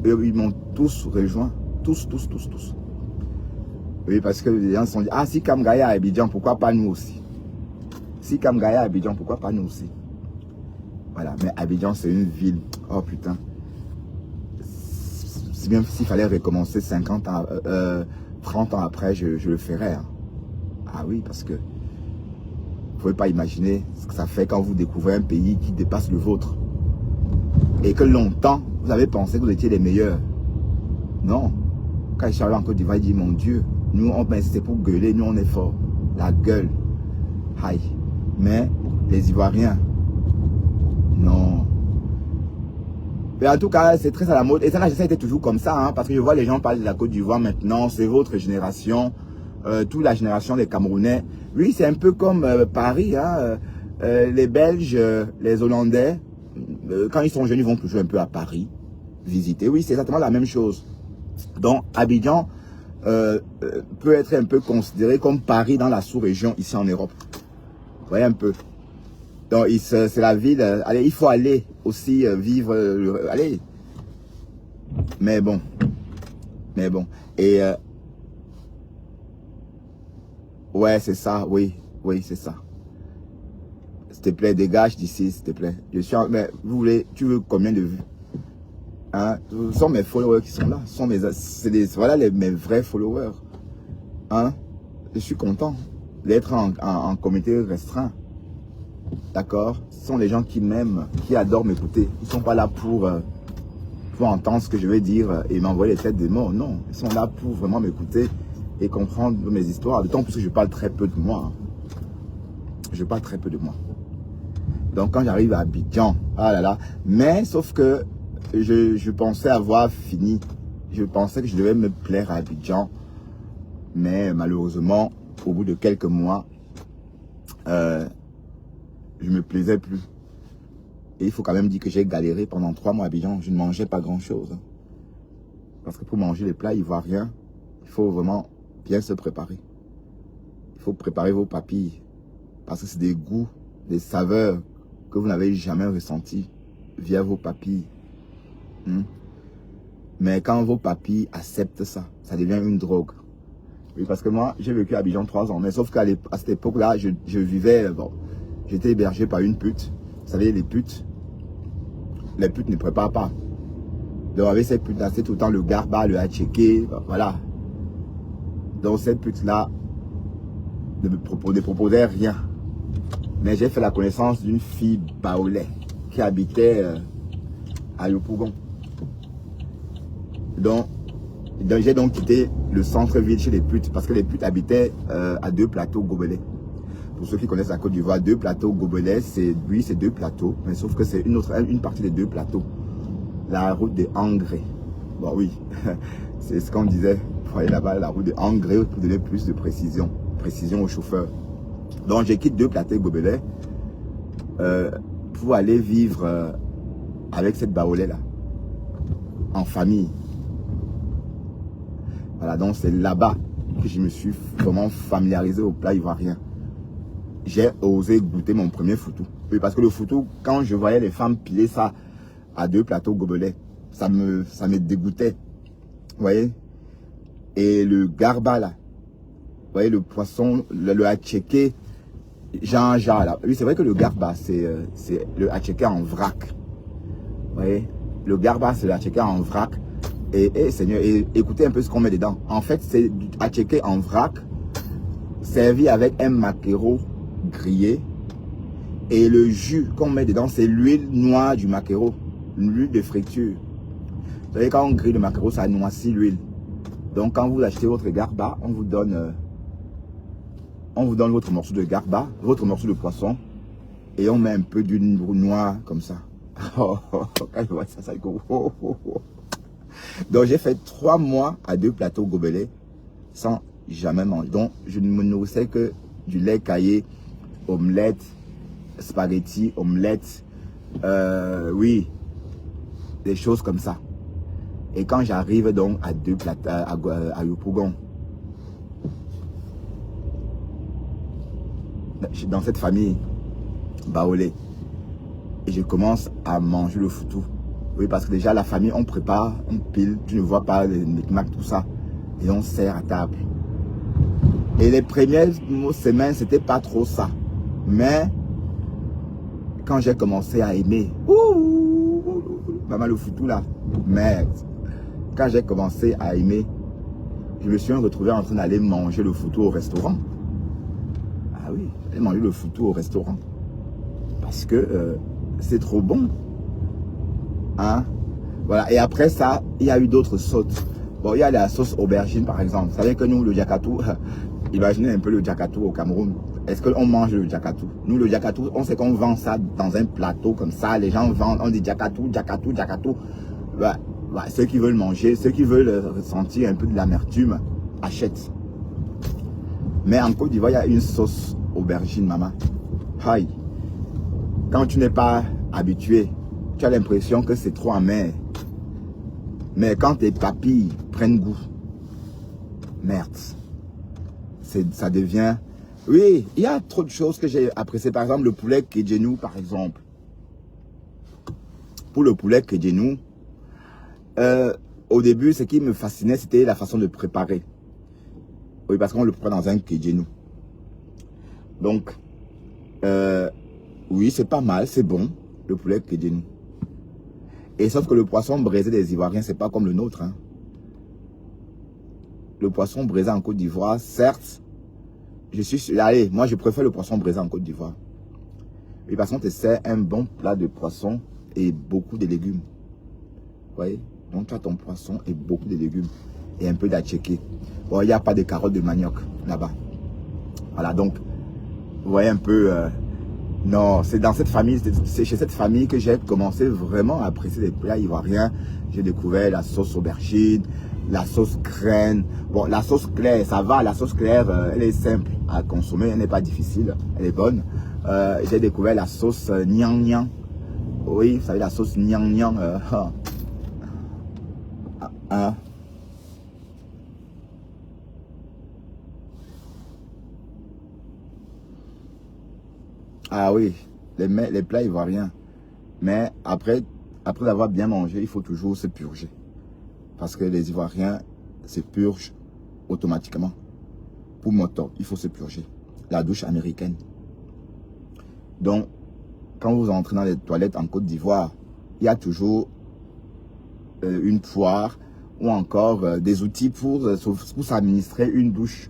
[SPEAKER 1] Eux, ils m'ont tous rejoint. Tous. Oui, parce que les gens se sont dit, ah, si Kamgaya à Abidjan, pourquoi pas nous aussi? Si Kamgaya à Abidjan, pourquoi pas nous aussi? Voilà, mais Abidjan, c'est une ville. Oh putain. Si bien s'il fallait recommencer 50 ans, 30 ans après, je le ferais. Hein. Ah oui, parce que vous ne pouvez pas imaginer ce que ça fait quand vous découvrez un pays qui dépasse le vôtre. Et que longtemps, vous avez pensé que vous étiez les meilleurs. Non. Quand je suis arrivé en Côte d'Ivoire, il dit, mon Dieu, nous, on pense c'est pour gueuler, nous, on est fort. La gueule. Aïe. Mais les Ivoiriens, non. Mais en tout cas, c'est très à la mode. Et ça, là, ça a été toujours comme ça, hein, parce que je vois les gens parler de la Côte d'Ivoire maintenant. C'est votre génération, toute la génération des Camerounais. Oui, c'est un peu comme Paris, hein, les Belges, les Hollandais. Quand ils sont jeunes, ils vont toujours un peu à Paris visiter. Oui, c'est exactement la même chose. Donc, Abidjan peut être un peu considéré comme Paris dans la sous-région ici en Europe. Vous voyez un peu. Donc, c'est la ville. Allez, il faut aller aussi vivre. Allez. Mais bon. Et ouais, c'est ça. Oui, c'est ça. S'il te plaît, dégage d'ici, s'il te plaît. Mais tu veux combien de vues? Hein? Ce sont mes followers qui sont là. Voilà mes vrais followers. Hein? Je suis content d'être en comité restreint. D'accord? Ce sont les gens qui m'aiment, qui adorent m'écouter. Ils ne sont pas là pour entendre ce que je vais dire et m'envoyer les têtes des mots. Non, ils sont là pour vraiment m'écouter et comprendre mes histoires. D'autant plus que je parle très peu de moi. Je parle très peu de moi. Donc quand j'arrive à Abidjan, ah là là. Mais sauf que je pensais avoir fini. Je pensais que je devais me plaire à Abidjan. Mais malheureusement, au bout de quelques mois, je ne me plaisais plus. Et il faut quand même dire que j'ai galéré pendant 3 mois à Abidjan. Je ne mangeais pas grand-chose. Parce que pour manger les plats ivoiriens, il faut vraiment bien se préparer. Il faut préparer vos papilles. Parce que c'est des goûts, des saveurs que vous n'avez jamais ressentis via vos papilles. Mais quand vos papilles acceptent ça, ça devient une drogue. Oui, parce que moi, j'ai vécu à Abidjan 3 ans. Mais sauf qu'à cette époque-là, je vivais... Bon, j'étais hébergé par une pute. Vous savez, les putes ne préparent pas. Donc avec cette pute-là, c'est tout le temps le garba, le hacheké, voilà. Donc cette pute-là ne me proposait rien. Mais j'ai fait la connaissance d'une fille baoulée qui habitait à Yopougon. Donc j'ai donc quitté le centre-ville chez les putes parce que les putes habitaient à 2 plateaux gobelets. Pour ceux qui connaissent la Côte d'Ivoire, 2 plateaux gobelets, c'est 2 plateaux, mais sauf que c'est une partie des 2 plateaux. La route des Engrais. Bon oui, C'est ce qu'on disait. Vous voyez là-bas la route de engrais pour donner plus de précision au chauffeur. Donc j'ai quitté 2 Plateaux Gobelets pour aller vivre avec cette baoulée là, en famille. Voilà, donc c'est là-bas que je me suis vraiment familiarisé au plat ivoirien. J'ai osé goûter mon premier foutou. Oui, parce que le foutou, quand je voyais les femmes piler ça à 2 Plateaux Gobelets, ça me dégoûtait. Vous voyez? Et le garba là, vous voyez le poisson, le hatcheké, Jean là. Oui, c'est vrai que le garba, c'est le hatcheké en vrac. Vous voyez? Le garba, c'est le hatcheké en vrac. Et Seigneur, écoutez un peu ce qu'on met dedans. En fait, c'est du hatcheké en vrac, servi avec un maquereau grillé. Et le jus qu'on met dedans, c'est l'huile noire du maquereau, l'huile de friture. Vous savez, quand on grille le maquereau, ça noircit l'huile. Donc, quand vous achetez votre garba, on vous donne votre morceau de garba, votre morceau de poisson, et on met un peu d'huile noire comme ça. Quand je vois ça, ça go. Donc, j'ai fait 3 mois à 2 Plateaux Gobelets sans jamais manger. Donc, je ne me nourrissais que du lait caillé, omelette, spaghetti, omelette, oui, des choses comme ça. Et quand j'arrive donc à 2 Plateaux, à Yopougon, dans cette famille baoulée, et je commence à manger le foutou. Oui, parce que déjà la famille, on prépare, on pile, tu ne vois pas les micmacs, tout ça, et on sert à table. Et les premières semaines, c'était pas trop ça. Mais quand j'ai commencé à aimer, maman le foutou là, merde. Quand j'ai commencé à aimer, je me suis retrouvé en train d'aller manger le foutou au restaurant. Ah oui, j'ai mangé le foutou au restaurant. Parce que c'est trop bon. Hein? Voilà. Et après ça, il y a eu d'autres sauces. Bon, il y a la sauce aubergine par exemple. Vous savez que nous, le jakatou, imaginez un peu le jakatou au Cameroun. Est-ce qu'on mange le jakatou? Nous, le jakatou, on sait qu'on vend ça dans un plateau comme ça. Les gens vendent, on dit jakatou, jakatou, jakatou. Ouais. Ouais, ceux qui veulent manger, ceux qui veulent ressentir un peu de l'amertume, achètent. Mais en Côte d'Ivoire, il y a une sauce aubergine, maman. Aïe. Quand tu n'es pas habitué, tu as l'impression que c'est trop amer. Mais quand tes papilles prennent goût, merde. Ça devient... Oui, il y a trop de choses que j'ai appréciées. Par exemple, le poulet Kédjenou, par exemple. Pour le poulet Kédjenou, au début, ce qui me fascinait, c'était la façon de préparer. Oui, parce qu'on le prend dans un Kédjenou. Donc, oui, c'est pas mal, c'est bon, le poulet Kédjenou. Et sauf que le poisson braisé des Ivoiriens, c'est pas comme le nôtre. Hein. Le poisson braisé en Côte d'Ivoire, certes, allez, moi je préfère le poisson braisé en Côte d'Ivoire. Et parce qu'on te sert un bon plat de poisson et beaucoup de légumes. Vous voyez? Donc tu as ton poisson et beaucoup de légumes. Et un peu d'atchéké. Bon, il n'y a pas de carottes de manioc là-bas. Voilà, donc, vous voyez un peu... non, c'est dans cette famille, c'est chez cette famille que j'ai commencé vraiment à apprécier les plats ivoiriens. J'ai découvert la sauce aubergine, la sauce graine. Bon, la sauce claire, ça va. La sauce claire, elle est simple à consommer, elle n'est pas difficile, elle est bonne. J'ai découvert la sauce niang niang. Oui, vous savez, la sauce niang niang. Ah oui, les plats ivoiriens. Mais après avoir bien mangé, il faut toujours se purger. Parce que les Ivoiriens se purgent automatiquement. Pour moto, il faut se purger. La douche américaine. Donc, quand vous entrez dans les toilettes en Côte d'Ivoire, il y a toujours une poire ou encore des outils pour s'administrer une douche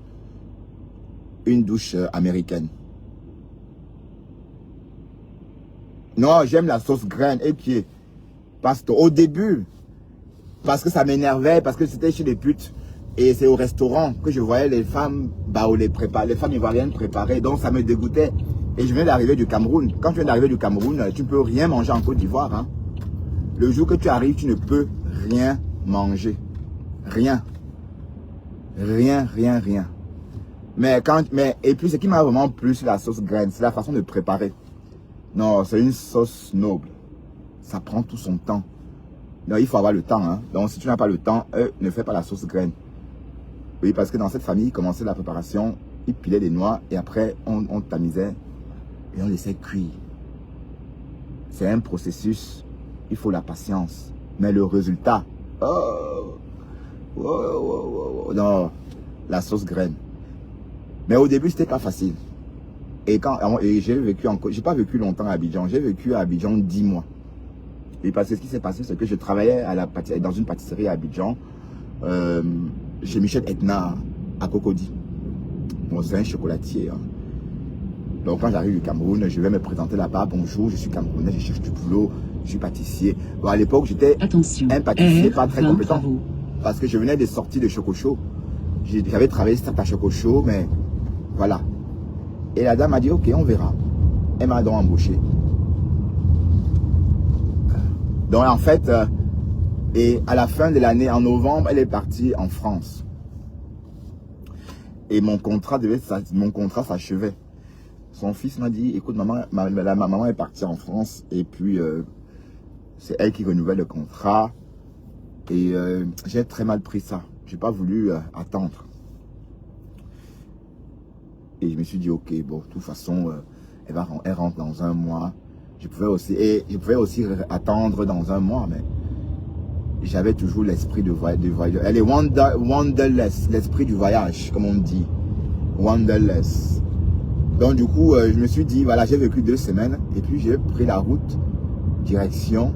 [SPEAKER 1] américaine. Non, j'aime la sauce graine et pied. Parce qu'au début, parce que ça m'énervait, parce que c'était chez les putes. Et c'est au restaurant que je voyais les femmes baoulées préparer, les femmes ivoiriennes préparer. Donc ça me dégoûtait. Et je viens d'arriver du Cameroun. Quand tu viens d'arriver du Cameroun, tu ne peux rien manger en Côte d'Ivoire. Hein. Le jour que tu arrives, tu ne peux rien manger. Rien. Rien. Et puis, ce qui m'a vraiment plu sur la sauce graine, c'est la façon de préparer. Non, c'est une sauce noble. Ça prend tout son temps. Non, il faut avoir le temps. Hein. Donc, si tu n'as pas le temps, ne fais pas la sauce graine. Oui, parce que dans cette famille, ils commençaient la préparation, ils pilaient des noix et après, on tamisait et on laissait cuire. C'est un processus. Il faut la patience. Mais le résultat, non, la sauce graine. Mais au début, c'était pas facile. Et j'ai vécu encore, j'ai pas vécu longtemps à Abidjan. J'ai vécu à Abidjan 10 mois. Et parce que ce qui s'est passé, c'est que je travaillais dans une pâtisserie à Abidjan, chez Michel Etna, à Cocody. Bon, c'est un chocolatier. Hein. Donc quand j'arrive du Cameroun, je vais me présenter là-bas. Bonjour, je suis camerounais, je cherche du boulot, je suis pâtissier. Bon, à l'époque, j'étais un pâtissier pas très compétent. Parce que je venais de sortir de Chococho. J'avais travaillé à Chococho, mais voilà. Et la dame m'a dit, ok, on verra. Elle m'a donc embauché. Donc en fait, et à la fin de l'année, en novembre, elle est partie en France. Et mon contrat s'achevait. Son fils m'a dit, écoute maman, ma maman est partie en France et puis c'est elle qui renouvelle le contrat. Et j'ai très mal pris ça. J'ai pas voulu attendre. Et je me suis dit, ok, bon, de toute façon, elle rentre dans un mois. Je pouvais aussi attendre dans un mois, mais j'avais toujours l'esprit de voyage. Elle est wanderless, l'esprit du voyage, comme on dit. Wanderless. Donc du coup, je me suis dit, voilà, j'ai vécu 2 semaines et puis j'ai pris la route, direction.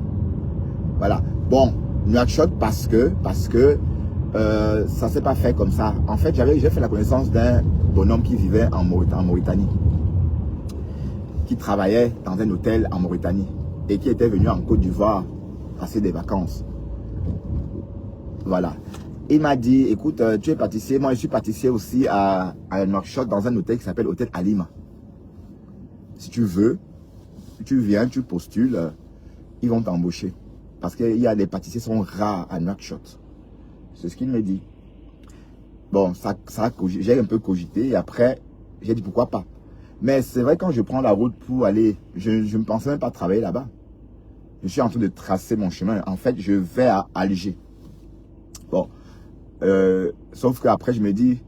[SPEAKER 1] Voilà. Bon, Nouakchott parce que ça s'est pas fait comme ça. En fait, j'ai fait la connaissance d'un bonhomme qui vivait en Mauritanie, qui travaillait dans un hôtel en Mauritanie et qui était venu en Côte d'Ivoire passer des vacances. Voilà. Il m'a dit, écoute, tu es pâtissier, moi je suis pâtissier aussi à Nouakchott dans un hôtel qui s'appelle Hôtel Alima. Si tu veux, tu viens, tu postules, ils vont t'embaucher. Parce qu'il y a des pâtissiers qui sont rares à Nouakchott. C'est ce qu'il me dit. Bon, j'ai un peu cogité et après, j'ai dit pourquoi pas. Mais c'est vrai, quand je prends la route pour aller, je ne pensais même pas travailler là-bas. Je suis en train de tracer mon chemin. En fait, je vais à Alger. Bon, sauf qu'après, je me dis,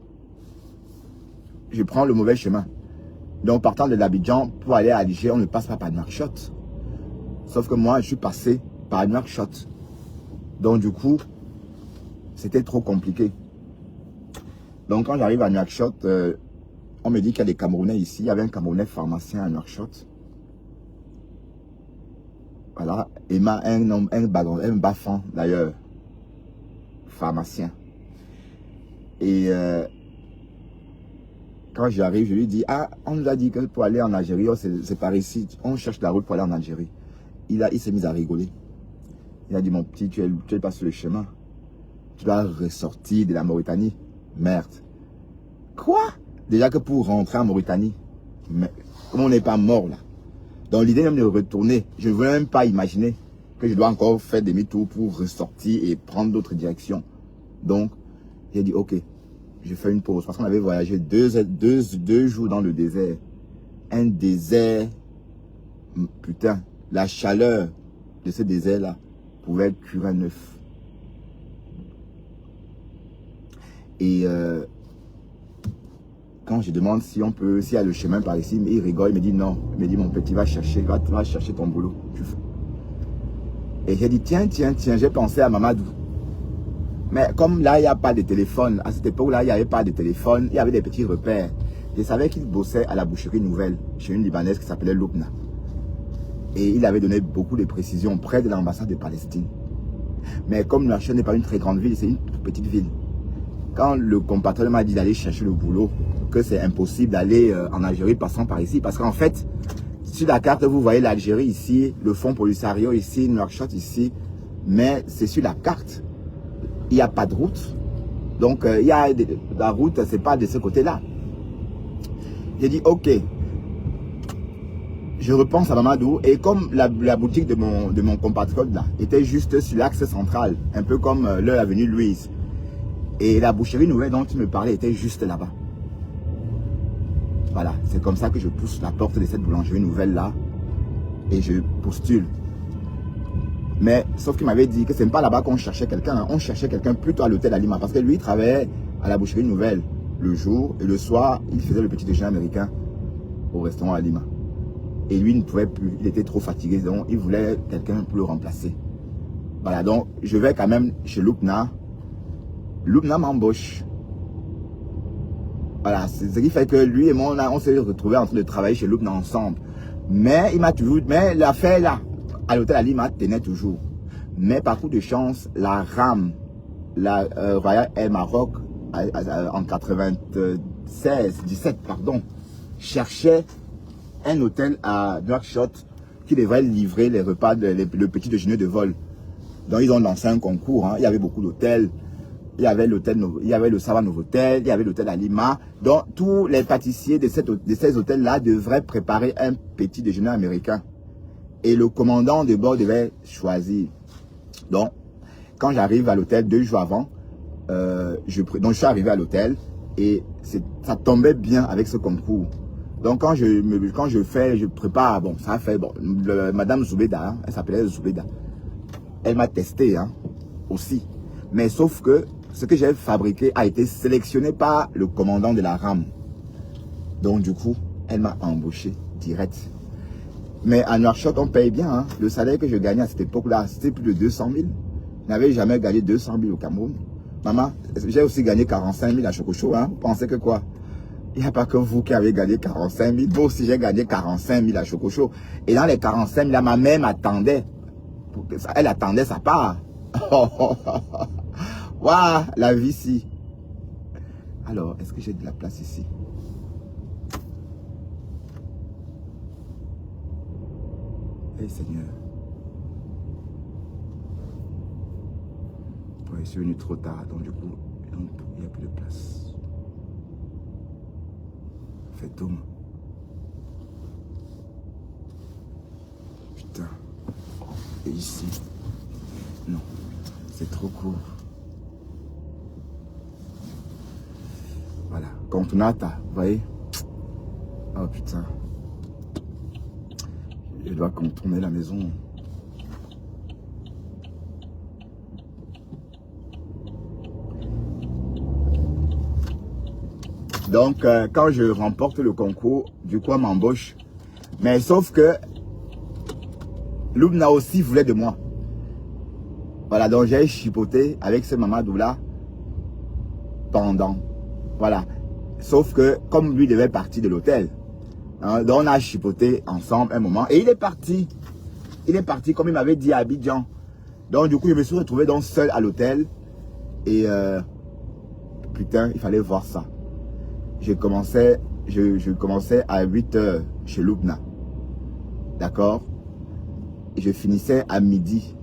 [SPEAKER 1] je prends le mauvais chemin. Donc, partant de l'Abidjan, pour aller à Alger, on ne passe pas par Nouakchott. Sauf que moi, je suis passé par Nouakchott. Donc, du coup, c'était trop compliqué. Donc, quand j'arrive à Nouakchott, on me dit qu'il y a des Camerounais ici. Il y avait un Camerounais pharmacien à Nouakchott. Voilà. Et un Bafan, d'ailleurs, pharmacien. Et quand j'arrive, je lui dis, ah, on nous a dit que pour aller en Algérie, c'est par ici, on cherche la route pour aller en Algérie. Il s'est mis à rigoler. Il a dit, mon petit, tu es pas sur le chemin. Tu dois ressortir de la Mauritanie. Merde. Quoi? Déjà que pour rentrer en Mauritanie, mais comme on n'est pas mort là. Donc l'idée même de retourner, je ne veux même pas imaginer que je dois encore faire demi-tour pour ressortir et prendre d'autres directions. Donc, j'ai dit, ok, je fais une pause. Parce qu'on avait voyagé deux jours dans le désert. Un désert, putain, la chaleur de ce désert-là pouvait cuire un œuf. Et quand je demande si on peut, s'il y a le chemin par ici, il rigole, il me dit non. Il me dit, mon petit, va chercher ton boulot. Et j'ai dit, tiens, j'ai pensé à Mamadou. Mais comme là, il n'y a pas de téléphone, à cette époque-là, il n'y avait pas de téléphone, il y avait des petits repères. Je savais qu'il bossait à la boucherie nouvelle, chez une Libanaise qui s'appelait Loubna. Et il avait donné beaucoup de précisions près de l'ambassade de Palestine. Mais comme Nouakchott n'est pas une très grande ville, c'est une petite ville. Quand le compatriote m'a dit d'aller chercher le boulot, que c'est impossible d'aller en Algérie passant par ici. Parce qu'en fait, sur la carte, vous voyez l'Algérie ici, le Fonds Polisario ici, Nouakchott ici. Mais c'est sur la carte. Il n'y a pas de route. Donc, la route, c'est pas de ce côté-là. J'ai dit, ok. Je repense à Mamadou. Et comme la boutique de mon compatriote là était juste sur l'axe central, un peu comme leur avenue Louise. Et la boucherie nouvelle dont tu me parlais était juste là-bas. Voilà, c'est comme ça que je pousse la porte de cette boulangerie nouvelle-là et je postule. Mais, sauf qu'il m'avait dit que ce n'est pas là-bas qu'on cherchait quelqu'un. Hein. On cherchait quelqu'un plutôt à l'hôtel Alima. Parce que lui, il travaillait à la boucherie nouvelle le jour. Et le soir, il faisait le petit déjeuner américain au restaurant Alima. Et lui, il ne pouvait plus. Il était trop fatigué. Donc, il voulait quelqu'un pour le remplacer. Voilà, donc, je vais quand même chez Loubna. Loubna m'embauche. Voilà, c'est ce qui fait que lui et moi, on s'est retrouvés en train de travailler chez Loubna ensemble. Mais, il m'a toujours... Mais l'affaire là... à l'hôtel Alima tenait toujours. Mais par coup de chance, la RAM, la Royal Air Maroc, en 17, cherchait un hôtel à Nouakchott qui devrait livrer les repas, le petit déjeuner de vol. Donc ils ont lancé un concours. Hein. Il y avait beaucoup d'hôtels. Il y avait l'hôtel, il y avait le Sava Novotel, il y avait l'hôtel Alima. Donc tous les pâtissiers de ces hôtels-là devraient préparer un petit déjeuner américain. Et le commandant de bord devait choisir. Donc, quand j'arrive à l'hôtel 2 jours avant, je suis arrivé à l'hôtel et ça tombait bien avec ce concours. Donc, quand je prépare, bon, ça a fait, bon, Madame Zoubeda, hein, elle s'appelait Zoubeda. Elle m'a testé, hein, aussi. Mais sauf que ce que j'ai fabriqué a été sélectionné par le commandant de la RAM. Donc, du coup, elle m'a embauché direct. Mais à Nouakchott, on paye bien. Hein. Le salaire que je gagnais à cette époque-là, c'était plus de 200 000. Je n'avais jamais gagné 200 000 au Cameroun. Maman, j'ai aussi gagné 45 000 à Chococho. Hein. Vous pensez que quoi? Il n'y a pas que vous qui avez gagné 45 000. Moi aussi, j'ai gagné 45 000 à Chococho. Et dans les 45 000, là, ma mère m'attendait. Elle attendait sa part. Waouh, la vie ici. Alors, est-ce que j'ai de la place ici? Hey Seigneur, ouais, je suis venu trop tard, donc du coup, il n'y a plus de place. Fait dommage. Putain. Et ici, non, c'est trop court. Voilà, Contournata, vous voyez? Oh putain. Je dois contourner la maison. Donc, quand je remporte le concours, du coup, on m'embauche. Mais sauf que Loubna aussi voulait de moi. Voilà, donc j'ai chipoté avec ce Mamadou-là pendant. Voilà. Sauf que, comme lui devait partir de l'hôtel, hein, donc on a chipoté ensemble un moment. Et il est parti. Il est parti comme il m'avait dit à Abidjan. Donc du coup, je me suis retrouvé donc seul à l'hôtel. Et putain, il fallait voir ça. Je commençais à 8 h chez Loubna. D'accord? Et je finissais à midi.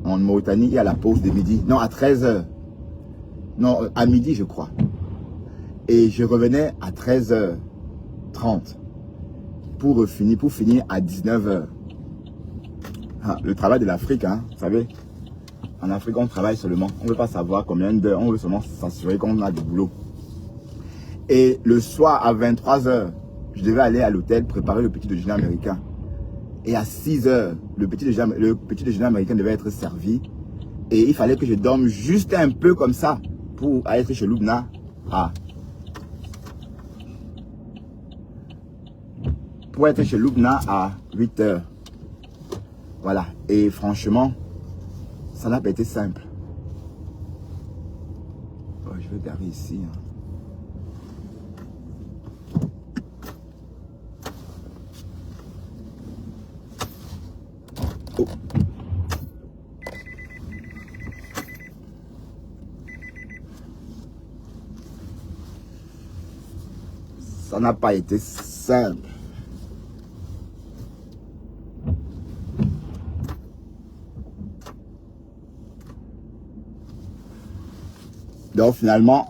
[SPEAKER 1] En Mauritanie, il y a la pause de midi. Non, à 13 h. Non, à midi, je crois. Et je revenais à 13h30 pour finir à 19 h. Ah, le travail de l'Afrique, hein, vous savez. En Afrique, on travaille seulement. On ne veut pas savoir combien d'heures. On veut seulement s'assurer qu'on a du boulot. Et le soir, à 23 h, je devais aller à l'hôtel préparer le petit déjeuner américain. Et à 6 h, le petit déjeuner américain devait être servi. Et il fallait que je dorme juste un peu comme ça pour être chez Loubna. Pour être chez Loubna à 8 h. Voilà. Et franchement, ça n'a pas été simple. Oh, je vais garer ici. Hein. Oh. Ça n'a pas été simple. Donc finalement,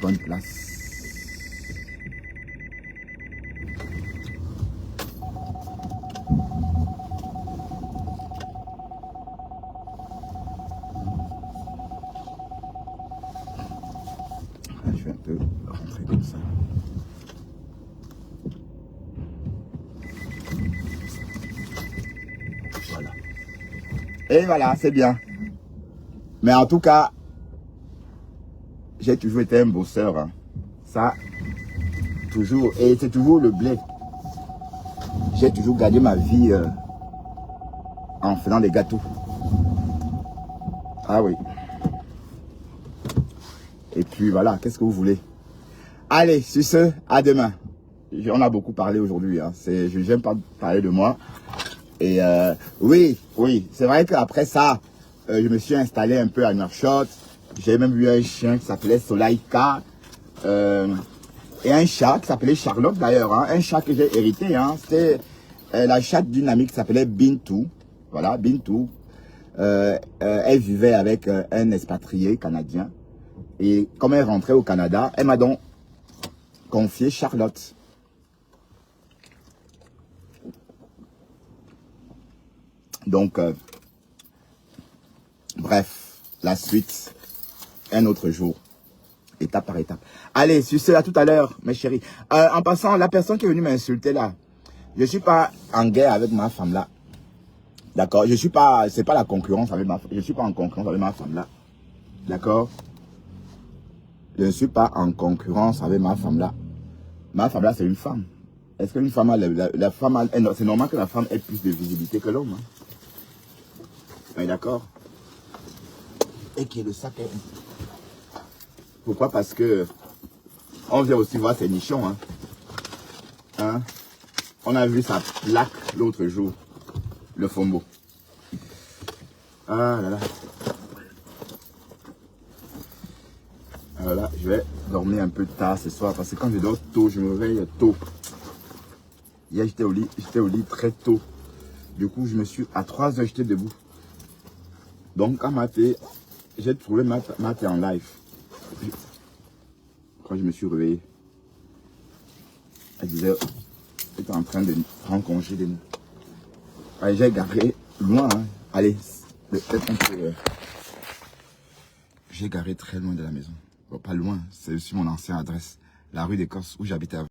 [SPEAKER 1] bonne place. Je vais un peu rentrer comme ça. Voilà. Et voilà, c'est bien. Mais en tout cas, j'ai toujours été un bosseur. Hein. Ça, toujours. Et c'est toujours le blé. J'ai toujours gagné ma vie en faisant des gâteaux. Ah oui. Et puis voilà, qu'est-ce que vous voulez? Allez, sur ce, à demain. On a beaucoup parlé aujourd'hui. Hein. Je n'aime pas parler de moi. Et oui, c'est vrai qu'après ça, je me suis installé un peu à Nouakchott. J'ai même eu un chien qui s'appelait Solaïka. Et un chat qui s'appelait Charlotte d'ailleurs. Hein. Un chat que j'ai hérité. Hein. C'était la chatte d'une amie qui s'appelait Bintou. Voilà, Bintou. Elle vivait avec un expatrié canadien. Et comme elle rentrait au Canada, elle m'a donc confié Charlotte. Donc, bref, la suite, un autre jour, étape par étape. Allez, sur ce, à tout à l'heure, mes chéris. En passant, la personne qui est venue m'insulter là, je ne suis pas en guerre avec ma femme là. D'accord? Je suis pas, c'est pas la concurrence avec ma femme. Je ne suis pas en concurrence avec ma femme là. D'accord? Je ne suis pas en concurrence avec ma femme là. Ma femme là, c'est une femme. Est-ce qu'une femme a, la femme c'est normal que la femme ait plus de visibilité que l'homme. Hein? Oui, d'accord. Et qui est le sac. Pourquoi? Parce que on vient aussi voir ses nichons. Hein? Hein? On a vu sa plaque l'autre jour. Le fombo. Ah là là. Alors là, je vais dormir un peu tard ce soir. Parce que quand je dors tôt, je me réveille tôt. Hier, j'étais au lit très tôt. Du coup, je me suis à 3 heures, j'étais debout. Donc, quand j'ai trouvé Mathé en live. Quand je me suis réveillé, elle disait, elle était en train de prendre congé de nous. Allez, j'ai garé loin. Hein. Allez, peut-être un peu. J'ai garé très loin de la maison. Bon, pas loin, c'est aussi mon ancienne adresse. La rue d'Écosse où j'habitais avant.